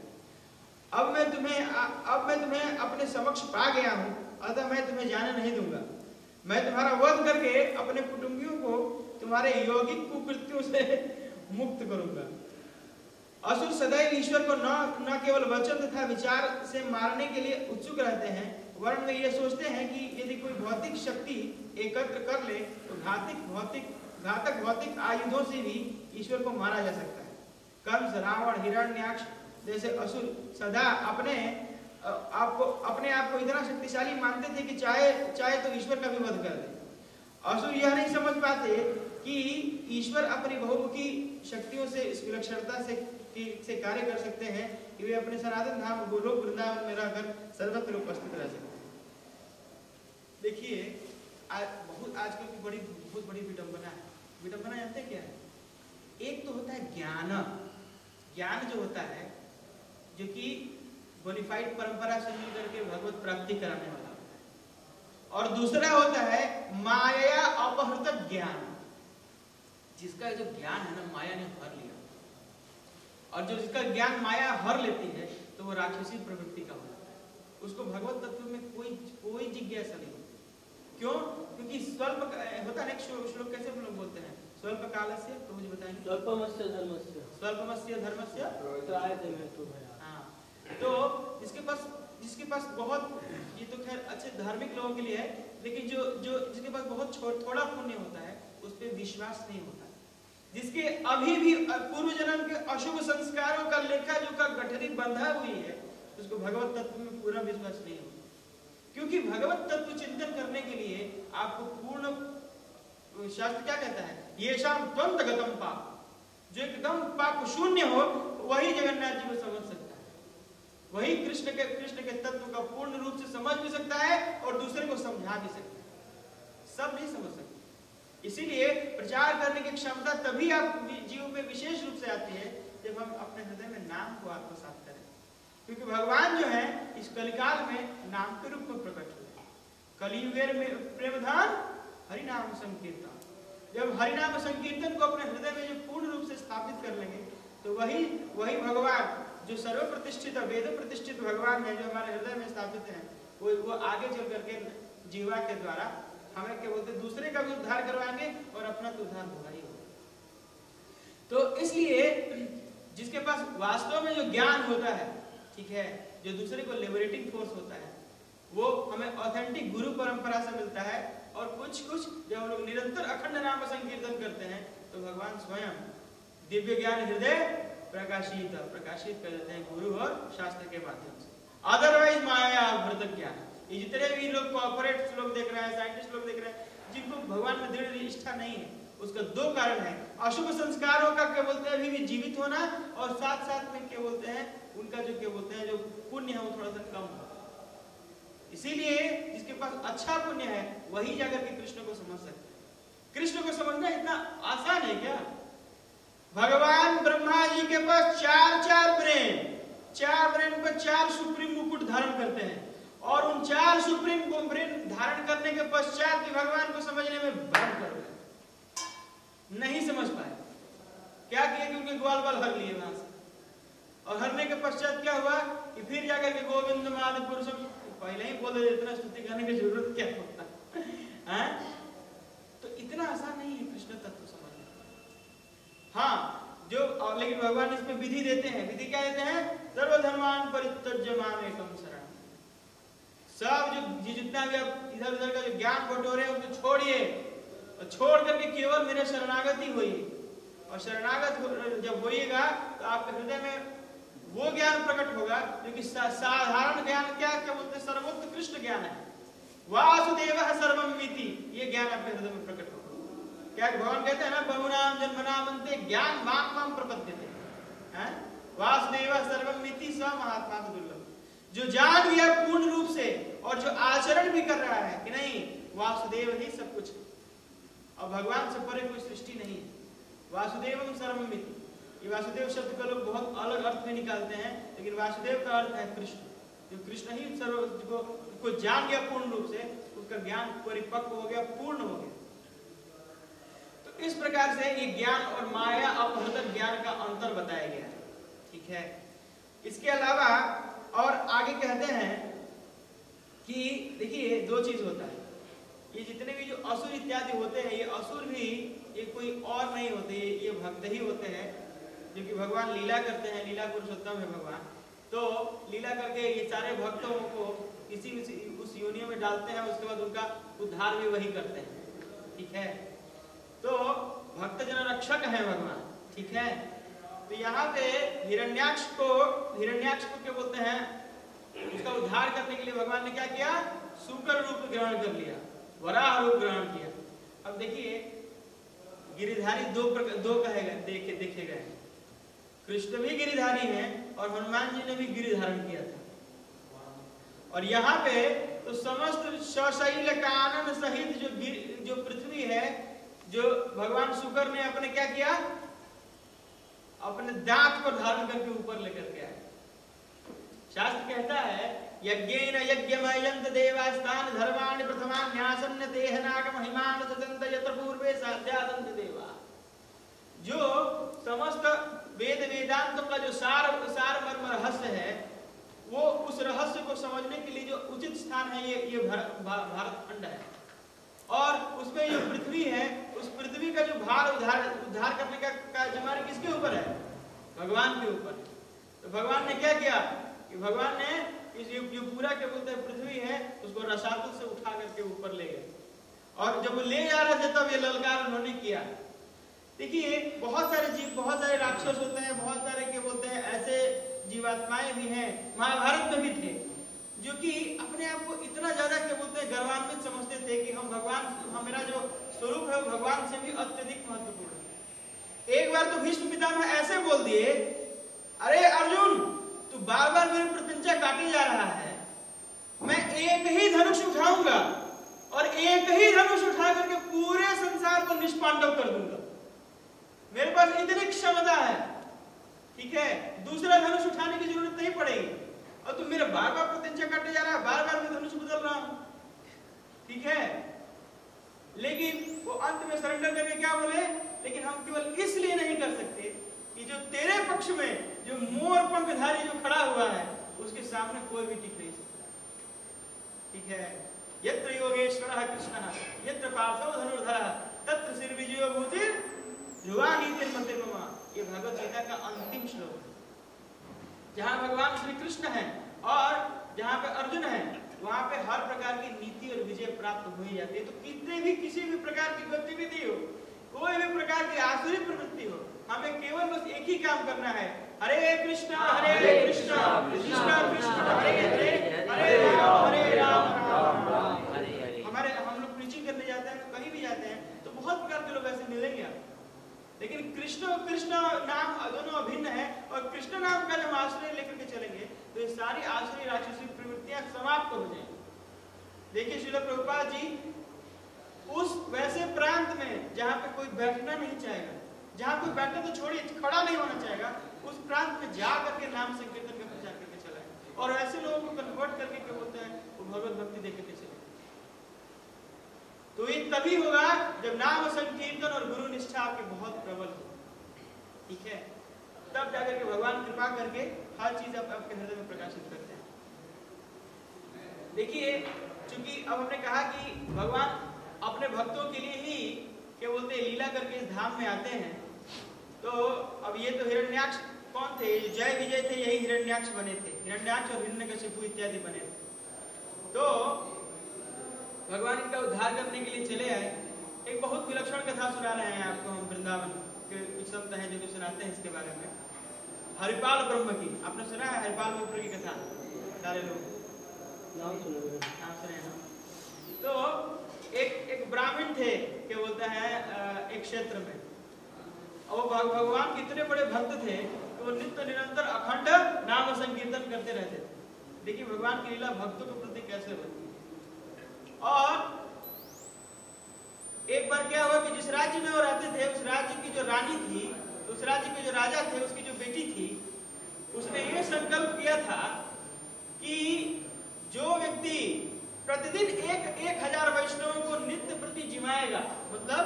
अब मैं तुम्हें अपने समक्ष पा गया हूं, अतः मैं तुम्हें जाने नहीं दूंगा। मैं तुम्हारा वध करके अपने कुटुंबियों को तुम्हारे यौगिक कुकृत्यों से मुक्त करूंगा। असुर सदैव ईश्वर को न केवल वचन तथा विचार से मारने के लिए उत्सुक रहते हैं, वरन वे ये सोचते हैं कि यदि कोई भौतिक शक्ति एकत्र कर ले तो घातक भौतिक आयुधों से भी ईश्वर को मारा जा सकता है। कंस, रावण, हिरण्याक्ष जैसे असुर सदा अपने आप को इतना शक्तिशाली मानते थे कि चाहे तो ईश्वर का भी वध कर दे। असुर यह नहीं समझ पाते कि ईश्वर अपनी बहुमुखी शक्तियों से इस विलक्षणता से कार्य कर सकते हैं कि वे अपने सनातन धाम गोलोक वृंदावन में रहकर सर्वत्र उपस्थित रह सकते हैं। देखिए, आजकल की बहुत बड़ी विडंबना है। विडंबना जानते हैं क्या है? एक तो होता है ज्ञान जो होता है, जो कि बोनिफाइड परंपरा से मिल करके भगवत प्राप्ति कराने वाला होता है, और दूसरा होता है माया अपहृत ज्ञान, जिसका जो ज्ञान है ना माया ने भर लिया, और जो जिसका ज्ञान माया हर लेती है तो वो राक्षसी प्रवृत्ति का होता है। उसको भगवत तत्व में कोई जिज्ञासा नहीं होती। क्यों? क्योंकि स्वल्प होता है ना, श्लोक कैसे हम लोग बोलते हैं, स्वल्प कालस्य तो मुझे बताएंगे। स्वल्पमस्य धर्मस्य स्वल्पमस्य धर्मस्य त्रायते में तो भया। हाँ, तो जिसके पास बहुत, ये तो खैर अच्छे धार्मिक लोगों के लिए है, लेकिन जो जिसके पास बहुत थोड़ा पुण्य होता है उस पर विश्वास नहीं होता। जिसके अभी भी पूर्व जन्म के अशुभ संस्कारों का लेखा जोखा गठरी बंधा हुई है, उसको भगवत तत्व में पूरा विश्वास नहीं होता। क्योंकि भगवत तत्व चिंतन करने के लिए आपको पूर्ण, शास्त्र क्या कहता है, ये शाम द्वंद गतम पाप, जो एकदम पाप शून्य हो वही जगन्नाथ जी को समझ सकता है, वही कृष्ण के तत्व का पूर्ण रूप से समझ भी सकता है और दूसरे को समझा भी सकता है। सब नहीं समझ सकते, इसीलिए प्रचार करने की क्षमता तभी आप जीव में विशेष रूप से आती है जब हम अपने हृदय में नाम को आत्मसात करें। क्योंकि भगवान जो है इस कलिकाल में नाम के रूप में प्रकट हुए। कलियुगेर में प्रेमधान हरिनाम संकीर्तन, जब हरिनाम संकीर्तन को अपने हृदय में जो पूर्ण रूप से स्थापित कर लेंगे तो वही भगवान जो सर्व प्रतिष्ठित वेद प्रतिष्ठित भगवान है, जो हमारे हृदय में स्थापित है, वो आगे चल करके जीवा के द्वारा हमें क्या बोलते, दूसरे का भी उद्धार करवाएंगे और अपना तो उद्धार होगा ही होगा। तो इसलिए जिसके पास वास्तव में जो ज्ञान होता है, ठीक है, जो दूसरे को लिबरेटिंग फोर्स होता है, वो हमें ऑथेंटिक गुरु परंपरा से मिलता है। और कुछ जब हम लोग निरंतर अखंड नाम संकीर्तन करते हैं तो भगवान स्वयं दिव्य ज्ञान हृदय प्रकाशित कर देते हैं गुरु और शास्त्र के माध्यम से। अदरवाइज माया भ्रत ज्ञान, ये जितने भी लोग कॉर्पोरेट लोग देख रहे हैं, साइंटिस्ट लोग देख रहे हैं, जिनको भगवान में दृढ़ निष्ठा नहीं है, उसका दो कारण है। अशुभ संस्कारों का क्या बोलते हैं अभी भी जीवित होना, और साथ साथ में क्या बोलते हैं उनका जो क्या बोलते हैं जो पुण्य है वो थोड़ा सा कम हो। इसीलिए जिसके पास अच्छा पुण्य है वही जाकर के कृष्ण को समझ सकते हैं। कृष्ण को समझना इतना आसान है क्या? भगवान ब्रह्मा जी के पास चार ब्रेन पर 4 सुप्रीम मुकुट धारण करते हैं, और उन 4 सुप्रीम ब्रेन धारण करने के पश्चात भी भगवान को समझने में भ्रम कर रहे हैं, नहीं समझ पाए। क्या किए कि उनके ग्वाल बाल हर लिए वहां से, और हरने के पश्चात क्या हुआ कि फिर जाकर के गोविंद माद पुरुषम, पहले ही बोले इतना स्तुति करने की जरूरत क्या होता है? तो इतना आसान नहीं है कृष्ण तत्व समझना। हाँ, लेकिन भगवान इसमें विधि देते हैं। विधि क्या देते हैं? सर्वधर्मान परित्यज्य माम एकम शरणं। सब जो जितना भी आप इधर उधर का जो ज्ञान बटोरे हैं उसको छोड़िए, और छोड़ करके केवल मेरे शरणागत ही होइए। और शरणागत जब होइएगा तो आपके हृदय में वो ज्ञान प्रकट होगा जो कि साधारण ज्ञान क्या बोलते हैं, सर्वोत्कृष्ट ज्ञान है। वासुदेवः सर्वमिति, ये ज्ञान आपके हृदय में प्रकट होगा। क्या भगवान कहते हैं ना, बहुनाम जन्मनामन्ते ज्ञान माम प्रपद्यते, हैं? वासुदेवः सर्वमिति स महात्मा दुर्लभ। जो जान लिया पूर्ण रूप से और जो आचरण भी कर रहा है कि नहीं वासुदेव ही सब कुछ है, और भगवान से परे कोई सृष्टि नहीं है। वासुदेवम सर्वमिति, ये वासुदेव शब्द का लोग बहुत अलग अर्थ में निकालते हैं, लेकिन वासुदेव का अर्थ है कृष्ण। जो कृष्ण ही सर्व को जान गया पूर्ण रूप से, उसका ज्ञान परिपक्व हो गया, पूर्ण हो गया। तो इस प्रकार से ये ज्ञान और माया अपहृत ज्ञान का अंतर बताया गया है, ठीक है। इसके अलावा और आगे कहते हैं कि देखिए 2 चीज होता है, ये जितने भी जो असुर इत्यादि होते हैं, ये असुर भी ये कोई और नहीं होते, ये भक्त ही होते हैं जो कि भगवान लीला करते हैं। लीला पुरुषोत्तम है भगवान, तो लीला करके ये सारे भक्तों को किसी उस योनियों में डालते हैं, उसके बाद उनका उद्धार भी वही करते हैं, ठीक है। तो भक्त जन रक्षक है भगवान, ठीक है। तो यहाँ पे हिरण्याक्ष को क्या बोलते हैं, उसका उद्धार करने के लिए भगवान ने क्या किया, सूकर रूप ग्रहण कर लिया, वराह रूप ग्रहण किया। अब देखिए गिरिधारी दो कहे गए, देखे गए। कृष्ण भी गिरिधारी हैं और हनुमान जी ने भी गिरि धारण किया था। और यहाँ पे तो समस्त सशैल कानन सहित जो पृथ्वी है, जो भगवान शुक्र ने अपने क्या किया, अपने दांत को धारण करके ऊपर लेकर के आए। शास्त्र कहता है यज्ञेन यज्ञमयंत देवास्तान धर्माणि प्रथमान्यासन्न देहनाग महिमान सतंत यत्र पूर्वे साध्यादंत देवा। जो समस्त वेद वेदांत का जो सार मर्म रहस्य है, वो उस रहस्य को समझने के लिए जो उचित स्थान है ये भारत खंड है। और उसमें जो पृथ्वी है, उस पृथ्वी का जो भार उद्धार करने का जिम्मेदारी किसके ऊपर है? भगवान के ऊपर। तो भगवान ने क्या किया कि भगवान ने इस जो पूरा क्या बोलते हैं पृथ्वी है उसको रसातल से उठा करके ऊपर ले गए, और जब वो ले जा रहे थे तब ये ललकार उन्होंने किया। देखिए बहुत सारे जीव, बहुत सारे राक्षस होते हैं, बहुत सारे क्या बोलते हैं ऐसे जीवात्माएं भी हैं, महाभारत में भी थे, जो कि अपने आप को इतना ज्यादा क्या बोलते हैं गर्वान्वित समझते थे कि हम भगवान, हमारा जो स्वरूप है भगवान से भी अत्यधिक महत्वपूर्ण है। एक बार तो भीष्म पितामह ऐसे बोल दिए, अरे अर्जुन तू बार बार मेरे प्रत्यंचा काटे जा रहा है, मैं एक ही धनुष उठाऊंगा और एक ही धनुष उठा करके पूरे संसार को निष्पांडव कर दूंगा, मेरे पास इतनी क्षमता है, ठीक है, दूसरा धनुष उठाने की जरूरत नहीं पड़ेगी, और तुम मेरे बार बार प्रत्यंचा काटे जा रहा है, बार बार मैं धनुष बदल रहा हूं, ठीक है। लेकिन वो अंत में सरेंडर करके क्या बोले, लेकिन हम केवल इसलिए नहीं कर सकते कि जो तेरे पक्ष में जो मोर पंखधारी जो खड़ा हुआ है उसके सामने कोई भी टिक नहीं सकता, ठीक है। यत्र योगेश्वरः कृष्णः यत्र पार्थो धनुर्धरः तत्र श्रीविजयो भूतिर् ध्रुवानीतिर् मतिर्मम, ये भगवत गीता का अंतिम श्लोक है। जहां भगवान श्री कृष्ण है और जहां पे अर्जुन है वहां पे हर प्रकार की नीति और विजय प्राप्त हो ही जाती है। तो कितने भी किसी भी प्रकार की गतिविधि हो, कोई भी प्रकार की आसुरी प्रवृत्ति हो, हमें केवल बस एक ही काम करना है, हरे कृष्णा कृष्णा कृष्णा हरे हरे हरे राम राम राम हरे हरे। हमारे हम लोग प्रीचिंग करने जाते हैं, कहीं भी जाते हैं तो बहुत प्रकार के लोग ऐसे मिलेंगे आपको, लेकिन कृष्ण और कृष्ण नाम दोनों अभिन्न है, और कृष्ण नाम का जब आश्रय लेकर के चलेंगे तो ये सारी आश्रय राक्षसी प्रवृत्तियां समाप्त हो जाएंगी। देखिए श्रील प्रभुपाद जी उस वैसे प्रांत में जहां पे कोई बैठना नहीं चाहेगा, जहां कोई बैठना तो छोड़िए खड़ा नहीं होना चाहेगा, उस प्रांत में जा करके नाम संकीर्तन का प्रचार करके चलाए, और ऐसे लोगों को कन्वर्ट करके क्या बोलते हैं वो भगवत भक्ति दे करके चले। तो ये तभी होगा जब नाम संकीर्तन और गुरु निष्ठा आपके बहुत प्रबल हो, ठीक है, तब जाकर के भगवान कृपा करके हर चीज आपके हृदय में प्रकाशित करते हैं। देखिए चूंकि अब हमने कहा कि भगवान अपने भक्तों के लिए ही क्या बोलते हैं लीला करके इस धाम में आते हैं, तो अब ये तो हिरण्याक्ष कौन थे, जय विजय थे, यही हिरण्याक्ष बने थे, हिरण्याक्ष और हिरण्यकशिपु इत्यादि बने थे। तो भगवान इनका उद्धार करने के लिए चले आए। एक बहुत विलक्षण कथा सुना रहे हैं आपको हम, वृंदावन के कुछ संत हैं जो कि सुनाते हैं इसके बारे में, हरिपाल ब्रह्म की। आपने सुना है हरिपाल ब्रह्म की कथा? सारे लोग नाम सुने हैं। तो एक ब्राह्मण थे क्या बोलते हैं एक क्षेत्र में, और वो भगवान के इतने बड़े भक्त थे कि वो नित्य निरंतर अखंड नाम संकीर्तन करते रहते थे। देखिए भगवान की लीला भक्तों के प्रति कैसे होती है। और एक बार क्या हुआ कि जिस राज्य में वो रहते थे उस राज्य की जो रानी थी, उस राज्य के जो राजा थे, उसकी जो बेटी थी, उसने ये संकल्प किया था कि जो व्यक्ति प्रतिदिन 1000 वैष्णवों को नित्य प्रति जिमाएगा, मतलब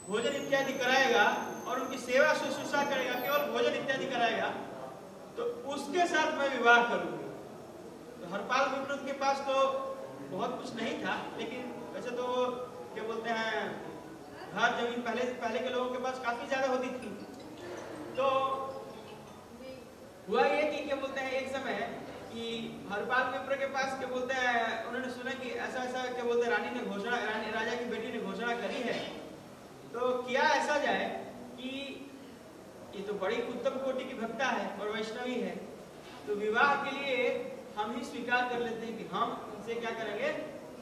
भोजन इत्यादि कराएगा और उनकी सेवा शुश्रूषा करेगा, केवल भोजन इत्यादि कराएगा, तो उसके साथ मैं विवाह करूंगी। तो हरपाल विप्र के पास तो बहुत कुछ नहीं था, लेकिन वैसे तो क्या बोलते हैं घर जमीन पहले के लोगों के पास काफी ज्यादा होती थी। तो हुआ ये कि क्या बोलते हैं एक समय कि हरपाल विप्र के पास क्या बोलते हैं उन्होंने सुना कि ऐसा ऐसा क्या बोलते हैं राजा की बेटी ने घोषणा करी है, तो किया ऐसा जाए कि ये तो बड़ी उत्तम कोटि की भक्ता है और वैष्णवी है, तो विवाह के लिए हम ही स्वीकार कर लेते हैं कि हम इनसे क्या करेंगे,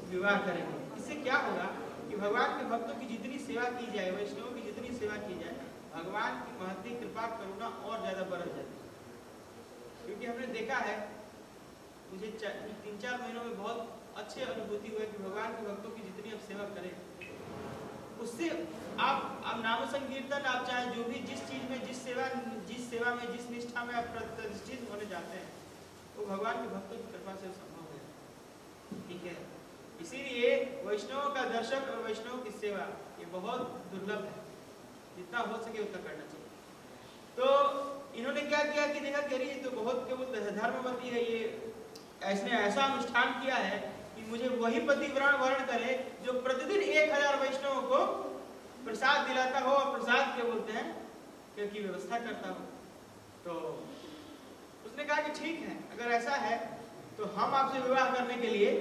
विवाह करेंगे। इससे क्या होगा कि भगवान के भक्तों की जितनी सेवा की जाए, वैष्णवों की जितनी सेवा की जाए, भगवान की महती कृपा करुणा और ज्यादा बढ़ जाती है। क्योंकि हमने देखा है, मुझे 3-4 महीनों में बहुत अच्छी अनुभूति हुई कि भगवान के भक्तों की जितनी आप सेवा करें, उससे आप नाम संकीर्तन, आप चाहे जो भी जिस चीज में जिस सेवा में जिस निष्ठा में आप प्रतिष्ठित होने जाते हैं, वो भगवान के भक्तों की कृपा से संभव है, ठीक है। इसीलिए वैष्णवों का दर्शन और वैष्णवों की सेवा ये बहुत दुर्लभ है, जितना हो सके उतना करना चाहिए। तो इन्होंने क्या किया कि देखा कह रही तो बहुत क्या बोलते हैं धर्मवती है, ये ऐसा अनुष्ठान किया है कि कि मुझे वही पति वर्ण करे जो प्रतिदिन 1000 वैष्णवों को प्रसाद दिलाता हो और प्रसाद क्या बोलते हैं क्योंकि व्यवस्था करता हो। तो उसने कहा कि ठीक है, अगर ऐसा है तो हम आपसे विवाह करने के लिए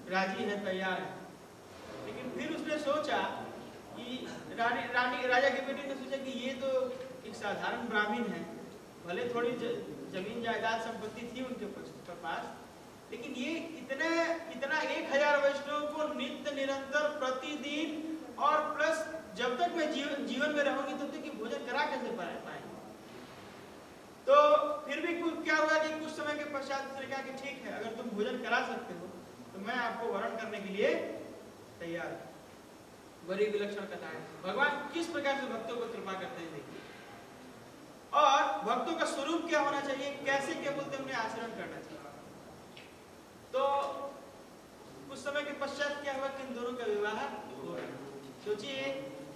राजी हैं, तैयार हैं। लेकिन फिर उसने सोचा कि राजा की बेटी ने सोचा कि ये तो एक साधारण ब्राह्मण है, भले थोड़ी जमीन जायदाद संपत्ति थी उनके पास, लेकिन ये इतना 1000 वैष्णवों को नित्य निरंतर प्रतिदिन और प्लस जब तक मैं जीवन में रहूंगी तब तक भोजन करा कैसे पाएंगे। तो फिर भी क्या हुआ कि कुछ समय के पश्चात उसने कहा कि ठीक है, अगर तुम भोजन करा सकते हो तो मैं आपको वरण करने के लिए तैयार हूं। बड़ी विलक्षण कथा है। भगवान किस प्रकार से भक्तों को कृपा करते हैं देखिए, और भक्तों का स्वरूप क्या होना चाहिए, कैसे क्या बोलते हैं उन्हें आचरण करना चाहिए। तो कुछ समय के पश्चात क्या हुआ कि इन दोनों का विवाह हो गया। सोचिए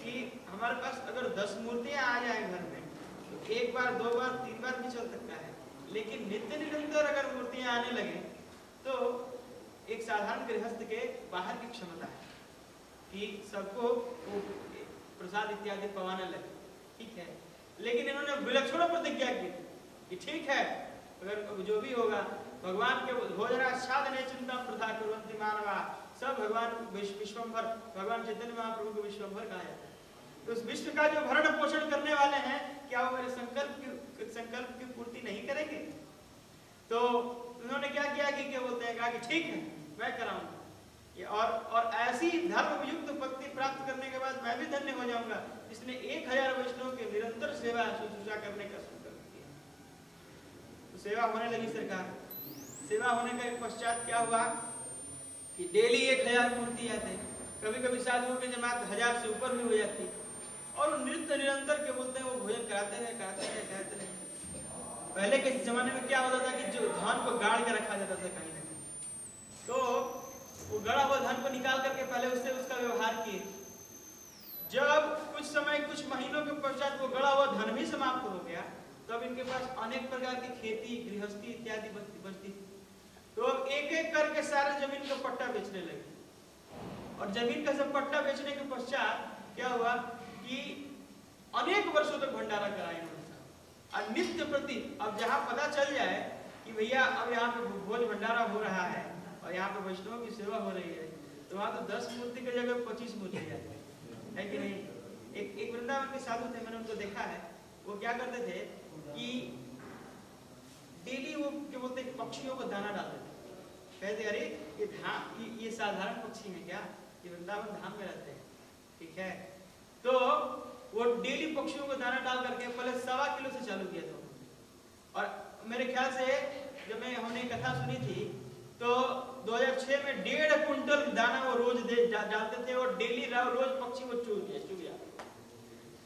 कि हमारे पास अगर 10 मूर्तियां आ जाए घर में तो 1 बार 2 बार 3 बार भी चल सकता है, लेकिन नित्य निरंतर अगर मूर्तियां आने लगे तो एक साधारण गृहस्थ के बाहर की क्षमता है कि सबको प्रसाद इत्यादि पवाने लगे, ठीक है। लेकिन इन्होंने विलक्षण प्रतिज्ञा की कि ठीक है, अगर जो भी होगा भगवान के भोजनाच्छादने चिंता प्रथा कुर्वन्ति मानवा, सब भगवान विश्वम्भर, भगवान चैतन्य महाप्रभु को विश्वम्भर कहा जाता है। तो उस विश्व का जो भरण पोषण करने वाले हैं, क्या वो मेरे संकल्प की पूर्ति नहीं करेंगे? तो उन्होंने क्या किया कि क्या बोलते हैं, कहा कि ठीक है मैं कराऊंगा, और ऐसी धर्म युक्त पत्नी प्राप्त करने के बाद मैं भी धन्य हो जाऊंगा जिसने 1000 वैष्णवों के निरंतर सेवा शुश्रूषा करने का संकल्प किया। तो सेवा होने लगी सरकार। सेवा होने के पश्चात क्या हुआ कि डेली 1000 मूर्ति आते, कभी कभी साधुओं की जमात 1000 से ऊपर भी हो जाती, और नृत्य निरंतर क्या बोलते हैं वो भोजन कराते रहे। पहले के जमाने में क्या होता था कि जो धान को गाड़ के रखा जाता था कहीं ना कहीं, तो वो गड़ा हुआ धान को निकाल करके पहले उससे उसका व्यवहार किए। जब कुछ समय कुछ महीनों के पश्चात वो गड़ा हुआ धन भी समाप्त हो गया, तब इनके पास अनेक प्रकार की खेती गृहस्थी इत्यादि बचती थी। तो अब एक एक करके सारे जमीन का पट्टा बेचने लगे, और जमीन का सब पट्टा बेचने के पश्चात क्या हुआ कि अनेक वर्षों तक भंडारा कराया इन्होंने, और नित्य प्रति अब जहाँ पता चल जाए कि भैया अब यहाँ पे भोज भंडारा हो रहा है और यहाँ पे वैष्णवों की सेवा हो रही है, तो वहाँ तो 10 मूर्ति की जगह 25 मूर्ति है कि नहीं। एक वृंदावन के साधु थे, मैंने उनको देखा है, वो क्या करते थे कि डेली वो क्या बोलते पक्षियों को दाना डालते थे। कहते अरे ये साधारण पक्षी है क्या, ये वृंदावन धाम में रहते हैं, ठीक है। तो वो डेली पक्षियों को दाना डाल करके पहले 1.25 किलो से चालू किया था, और मेरे ख्याल से जब हमने कथा सुनी थी तो 2006 में 1.5 कुंटल दाना वो रोज डालते थे, और डेली रोज पक्षी वो चुग जाते।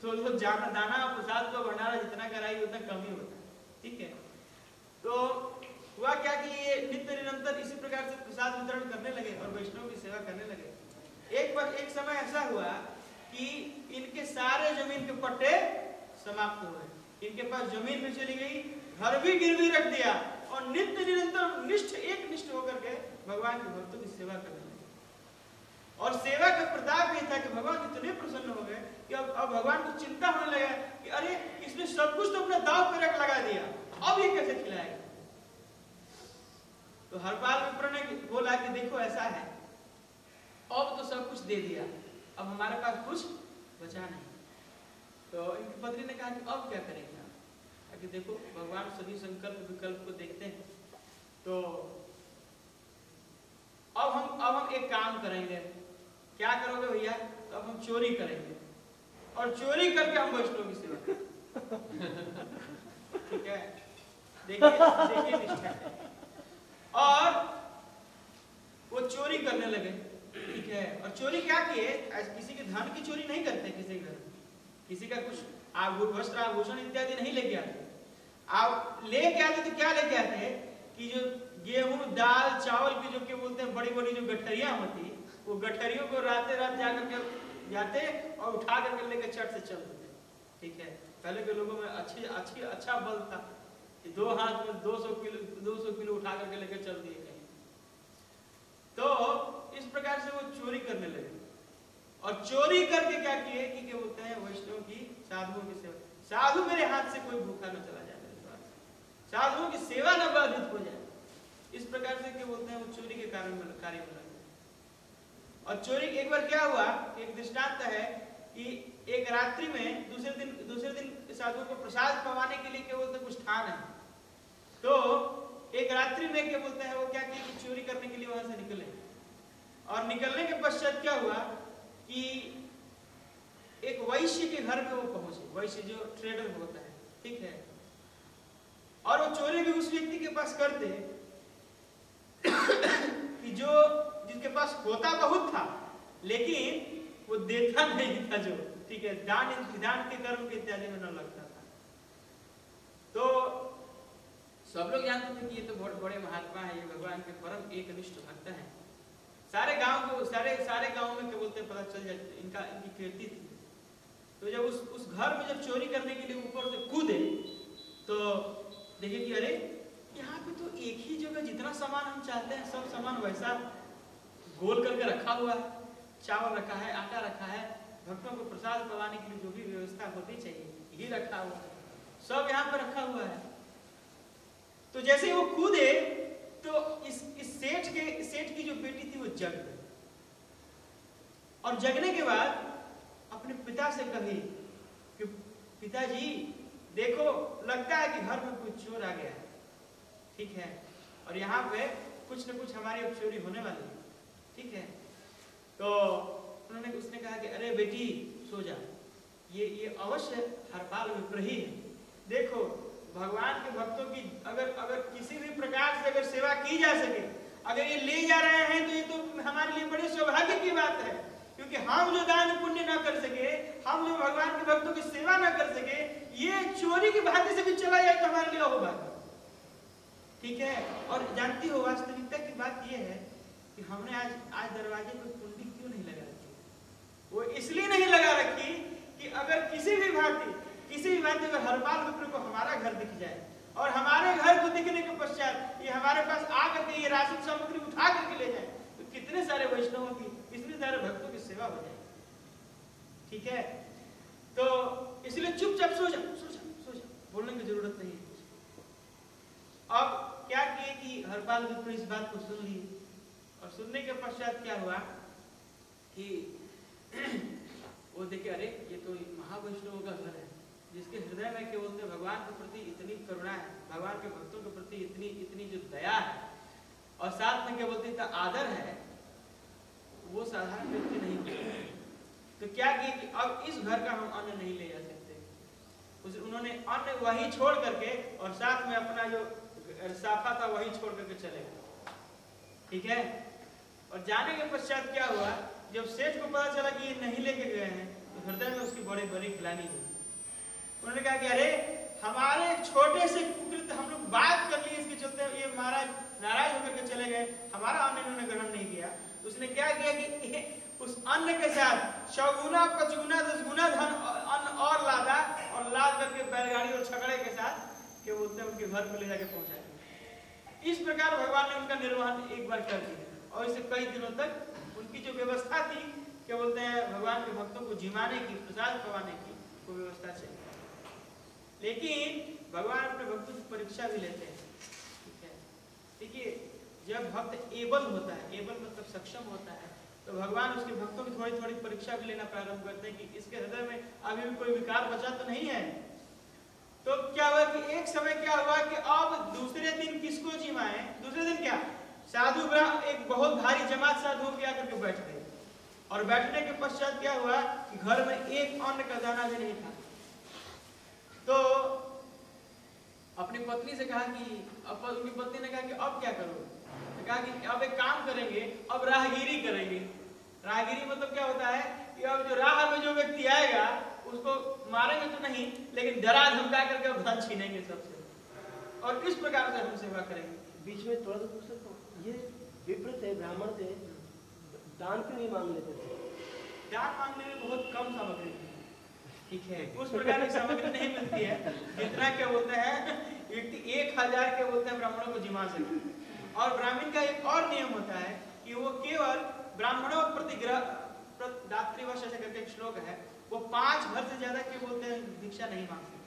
तो दाना प्रसाद का भंडारा जितना कराई उतना कम ही होता, ठीक है। तो हुआ क्या कि ये नित्य निरंतर इसी प्रकार से प्रसाद वितरण करने लगे और वैष्णव की सेवा करने लगे। एक समय ऐसा हुआ कि इनके सारे जमीन के पट्टे समाप्त हो गए, इनके पास जमीन भी चली गई, घर भी गिरवी रख दिया, और नित्य निरंतर एकनिष्ठ होकर के भगवान के भक्तों की सेवा करने लगे। और सेवा का प्रताप ये था कि भगवान इतने प्रसन्न हो गए कि अब भगवान को चिंता होने लगा कि अरे इसने सब कुछ तो अपने दांव पे रख लगा दिया, अब ये कैसे खिलाएगा। तो हरपाल विप्र ने बोला कि देखो ऐसा है, अब तो सब कुछ दे दिया, अब हमारे पास कुछ बचा नहीं। तो इनकी पत्नी ने कहा कि अब क्या करेंगे आप, कि देखो भगवान सभी संकल्प विकल्प को देखते हैं, तो अब हम एक काम करेंगे। क्या करोगे भैया? तो अब हम चोरी करेंगे, और चोरी करके हम वैष्णव की सेवा करेंगे। ठीक है, देखिए निष्ठा। और वो चोरी करने लगे, ठीक है। और चोरी क्या किए, किसी के धन की चोरी नहीं करते, किसी घर किसी का कुछ वस्त्र आभूषण इत्यादि नहीं लेके आते। आप लेके आते तो क्या लेके आते कि जो गेहूं दाल चावल की जो क्या बोलते हैं बड़ी बड़ी जो गठरियां होती, वो गठरियों को रात जाकर के जाते और उठा करके लेकर चट से चल देते, ठीक है। पहले के लोगों में अच्छा बल था कि 2 हाथ में 200 किलो उठा करके लेकर चल दिए कहीं। तो इस प्रकार से वो चोरी करने लगे और चोरी करके क्या किए कि क्या बोलते हैं वैष्णव की साधुओं की सेवा, साधु मेरे हाथ से कोई भूखा न चला जाए, साधुओं की सेवा न बाधित हो जाए, इस प्रकार से क्या बोलते हैं वो चोरी के कारण कार्य में लगे। और चोरी एक बार क्या हुआ, एक दृष्टांत है कि एक रात्रि में दूसरे दिन साधुओं को प्रसाद पवाने के लिए क्या बोलते हैं कुछ ठान है, तो एक रात्रि में क्या बोलते हैं वो क्या किया कि चोरी करने के लिए वहां से निकले और निकलने के पश्चात क्या हुआ कि एक वैश्य के घर में वो पहुंचे, वैश्य जो ट्रेडर होता है, ठीक है, और वो चोरी भी उस व्यक्ति के पास करते कि जो जिसके पास होता बहुत था लेकिन वो देता नहीं था, जो ठीक है दान के कर्म के इत्यादि में न लगता था। तो सब लोग जानते थे कि ये तो बहुत बड़े महात्मा है, ये भगवान के परम एकनिष्ठ भक्त हैं, सारे गांव में क्या बोलते हैं पता चल जाए इनकी कीर्ति थी। तो जब उस घर में जब चोरी करने के लिए ऊपर से कूदे तो देखिए कि अरे यहाँ पे तो एक ही जगह जितना सामान हम चाहते हैं सब सामान वैसा गोल करके रखा हुआ है, चावल रखा है, आटा रखा है, भक्तों को प्रसाद पवाने के लिए जो भी व्यवस्था होनी चाहिए ये रखा हुआ है, सब यहाँ पे रखा हुआ है। तो जैसे ही वो कूदे तो इस सेठ की जो बेटी थी वो जग गई और जगने के बाद अपने पिता से कही कि पिताजी देखो लगता है कि घर में कोई चोर आ गया है, ठीक है, और यहाँ पे कुछ न कुछ हमारी अब चोरी होने वाली है, ठीक है। तो उसने कहा कि अरे बेटी सो जा, ये अवश्य हरपाल विप्र ही है, देखो भगवान के भक्तों की अगर किसी भी प्रकार से अगर सेवा की जा सके, अगर ये ले जा रहे हैं तो ये तो हमारे लिए बड़े सौभाग्य की बात है, क्योंकि हम जो दान पुण्य ना कर सके, हम जो भगवान के भक्तों की सेवा ना कर सके, ये चोरी की भांति से भी चला जाए तो हमारे लिए होगा, ठीक है। और जानती हो वास्तविकता की बात यह है कि हमने आज दरवाजे पर कुंडी क्यों नहीं लगा रखी, वो इसलिए नहीं लगा रखी कि अगर किसी भी भांति अगर हरपाल विप्र को हमारा घर दिख जाए और हमारे घर को दिखने के पश्चात ये हमारे पास आकर के ये राशन सामग्री उठा करके ले जाए तो कितने सारे वैष्णवों की, कितने सारे भक्तों की सेवा हो जाएगी, ठीक है। तो इसलिए चुपचाप सो जा, बोलने की जरूरत नहीं है। अब क्या किए कि हरपाल विप्र इस बात को सुन लिए और सुनने के पश्चात क्या हुआ कि वो देखे अरे ये तो महावैष्णवों का घर है, जिसके हृदय में क्या बोलते हैं भगवान के प्रति इतनी करुणा है, भगवान के भक्तों के प्रति इतनी जो दया है और साथ में क्या बोलते हैं आदर है, वो साधारण व्यक्ति नहीं है। तो क्या किया कि अब इस घर का हम अन्न नहीं ले जा सकते, उन्होंने अन्न वहीं छोड़ करके और साथ में अपना जो साफा था वहीं छोड़ करके चले गए, ठीक है। और जाने के पश्चात क्या हुआ, जब सेठ को पता चला कि ये नहीं लेके गए हैं तो हृदय में उसकी बड़ी बड़ी ग्लानि हुई। उन्होंने कहा कि अरे हमारे छोटे से कुकृत हम लोग बात कर लिए, इसके चलते ये महाराज नाराज होकर के चले गए, हमारा अन्न इन्होंने ग्रहण नहीं किया। तो उसने क्या किया कि उस अन्न के साथ 6 गुना 5 गुना 10 गुना धन अन्न और लादा और लाद करके बैलगाड़ी और छकड़े के साथ के बोलते हैं उनके घर पर ले जाके पहुंचाया। इस प्रकार भगवान ने उनका निर्वहन एक बार कर दिया और इसे कई दिनों तक उनकी जो व्यवस्था थी क्या बोलते हैं भगवान के भक्तों को जिमाने की, प्रसाद पवाने की वो व्यवस्था चली। लेकिन भगवान अपने भक्तों की परीक्षा भी लेते हैं, ठीक है। देखिए जब भक्त एबल होता है, एबल मतलब सक्षम होता है, तो भगवान उसके भक्तों की थोड़ी थोड़ी परीक्षा भी लेना प्रारंभ करते हैं कि इसके हृदय में अभी भी कोई विकार बचा तो नहीं है। तो क्या हुआ कि एक समय क्या हुआ कि अब दूसरे दिन किसको जिमाए, दूसरे दिन क्या साधु एक बहुत भारी जमात साधुओं के आकर के बैठ गए और बैठने के पश्चात क्या हुआ कि घर में एक अन्न का दाना भी नहीं था। तो अपनी पत्नी से कहा कि अब उनकी पत्नी ने कहा कि अब क्या करो, तो कहा कि अब एक काम करेंगे, अब राहगीरी करेंगे। राहगीरी मतलब क्या होता है कि अब जो राह में जो व्यक्ति आएगा उसको मारेंगे तो नहीं, लेकिन डरा धमका करके अब धन छीनेंगे सबसे और इस प्रकार से हम सेवा करेंगे। बीच में थोड़ा सा पूछ सकता हूँ, ये विप्र थे, ब्राह्मण थे, दान क्यों नहीं मांग लेते थे? दान मांगने में बहुत कम सामग्री थी, ठीक है, उस प्रकार की सामग्री नहीं मिलती है जितना क्या बोलते हैं व्यक्ति 1000 के बोलते हैं ब्राह्मणों को जिमा सके। और ब्राह्मण का एक और नियम होता है कि वो केवल ब्राह्मणों प्रतिग्रह दातृवश ऐसे करके एक श्लोक है, वो 5 घर से ज्यादा के बोलते हैं भिक्षा नहीं मांग सकते,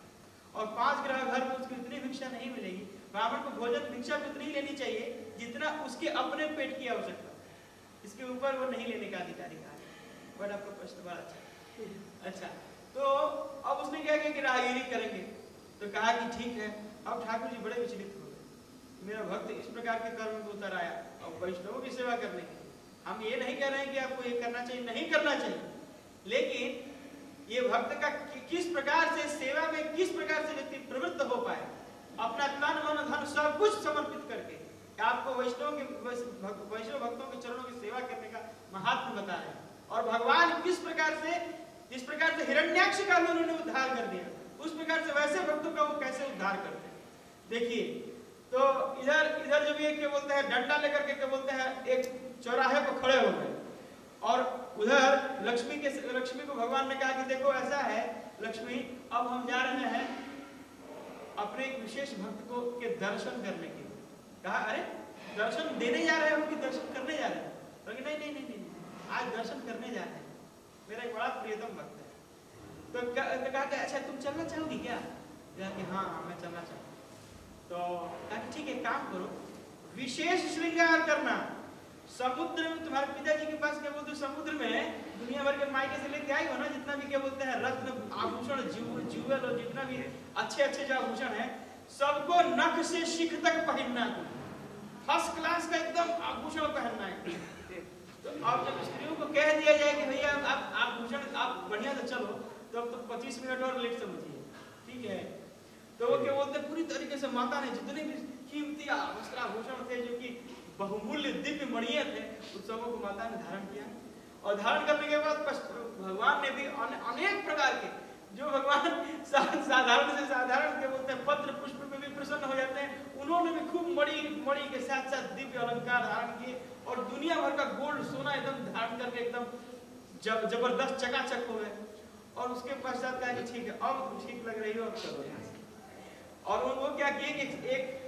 और 5 ग्रह घर में उसको इतनी भिक्षा नहीं मिलेगी। ब्राह्मण को भोजन भिक्षा भी उतनी लेनी चाहिए जितना उसके अपने पेट की आवश्यकता, इसके ऊपर वो नहीं लेने का अधिकारी कहा। बट आपका प्रश्न बड़ा अच्छा। तो अब उसने क्या किया कि राहगीरी करेंगे, तो कहा कि ठीक है। अब ठाकुर जी बड़े विचलित हो गए, मेरा भक्त इस प्रकार के कर्म में उतर आया और वैष्णवों की सेवा करने के। हम ये नहीं कह रहे हैं कि आपको ये करना चाहिए, नहीं करना चाहिए, लेकिन ये भक्त का किस प्रकार से सेवा में किस प्रकार से व्यक्ति प्रवृत्त हो पाए, अपना तन मन धन सब कुछ समर्पित करके आपको वैष्णव भक्तों के चरणों की सेवा करने का महात्म बता रहे हैं। और भगवान किस प्रकार से, जिस प्रकार से हिरण्याक्ष का भी उन्होंने उद्धार कर दिया, उस प्रकार से वैसे भक्तों का वो कैसे उद्धार करते हैं। देखिए, तो इधर जब ये क्या बोलते हैं, डंडा लेकर के क्या बोलते हैं, एक चौराहे पर खड़े हो गए, और उधर लक्ष्मी को भगवान ने कहा कि देखो ऐसा है लक्ष्मी, अब हम जा रहे हैं अपने एक विशेष भक्त को के दर्शन करने के लिए। कहा अरे दर्शन देने जा रहे हैं कि दर्शन करने जा रहे हैं? तो नहीं, आज दर्शन करने जा रहे हैं, मेरा एक बड़ा प्रियतम भक्त है। तो कहा कि अच्छा तुम चलना चाहोगी क्या? कि हाँ मैं चलना चाहूँ। तो कहा ठीक है, काम करो, विशेष श्रृंगार करना, समुद्र में तुम्हारे पिताजी के पास क्या बोलते, समुद्र में दुनिया भर के मायके से लेके आई हो ना, जितना भी क्या बोलते हैं रत्न आभूषण ज्वेल और जितना भी अच्छे जो आभूषण है, सबको नख से शिख तक पहनना, फर्स्ट क्लास का एकदम आभूषण पहनना है। तो अब जब स्त्रियों को कह दिया जाए कि भैया आप आभूषण आप बढ़िया से चलो, तो अब तो 25 मिनट और लेट समझिए, ठीक है। तो वो क्या बोलते हैं, पूरी तरीके से माता ने जितने भी कीमती वस्त्र आभूषण थे, जो कि बहुमूल्य दिव्य मणियां थे, उन सबों को माता ने धारण किया। और धारण करने के बाद भगवान ने भी अनेक प्रकार के, जो भगवान साधारण से साधारण के बोलते हैं पत्र पुष्प में भी प्रसन्न हो जाते हैं, उन्होंने भी खूब मणि के साथ साथ दिव्य अलंकार धारण किए, और दुनिया भर का गोल्ड सोना एकदम धारण करके एकदम जबरदस्त चकाचक हो गए। और उसके पश्चात कहा कि ठीक है, अब ठीक लग रही हो, अब चलो यहाँ से। और वो क्या किए कि एक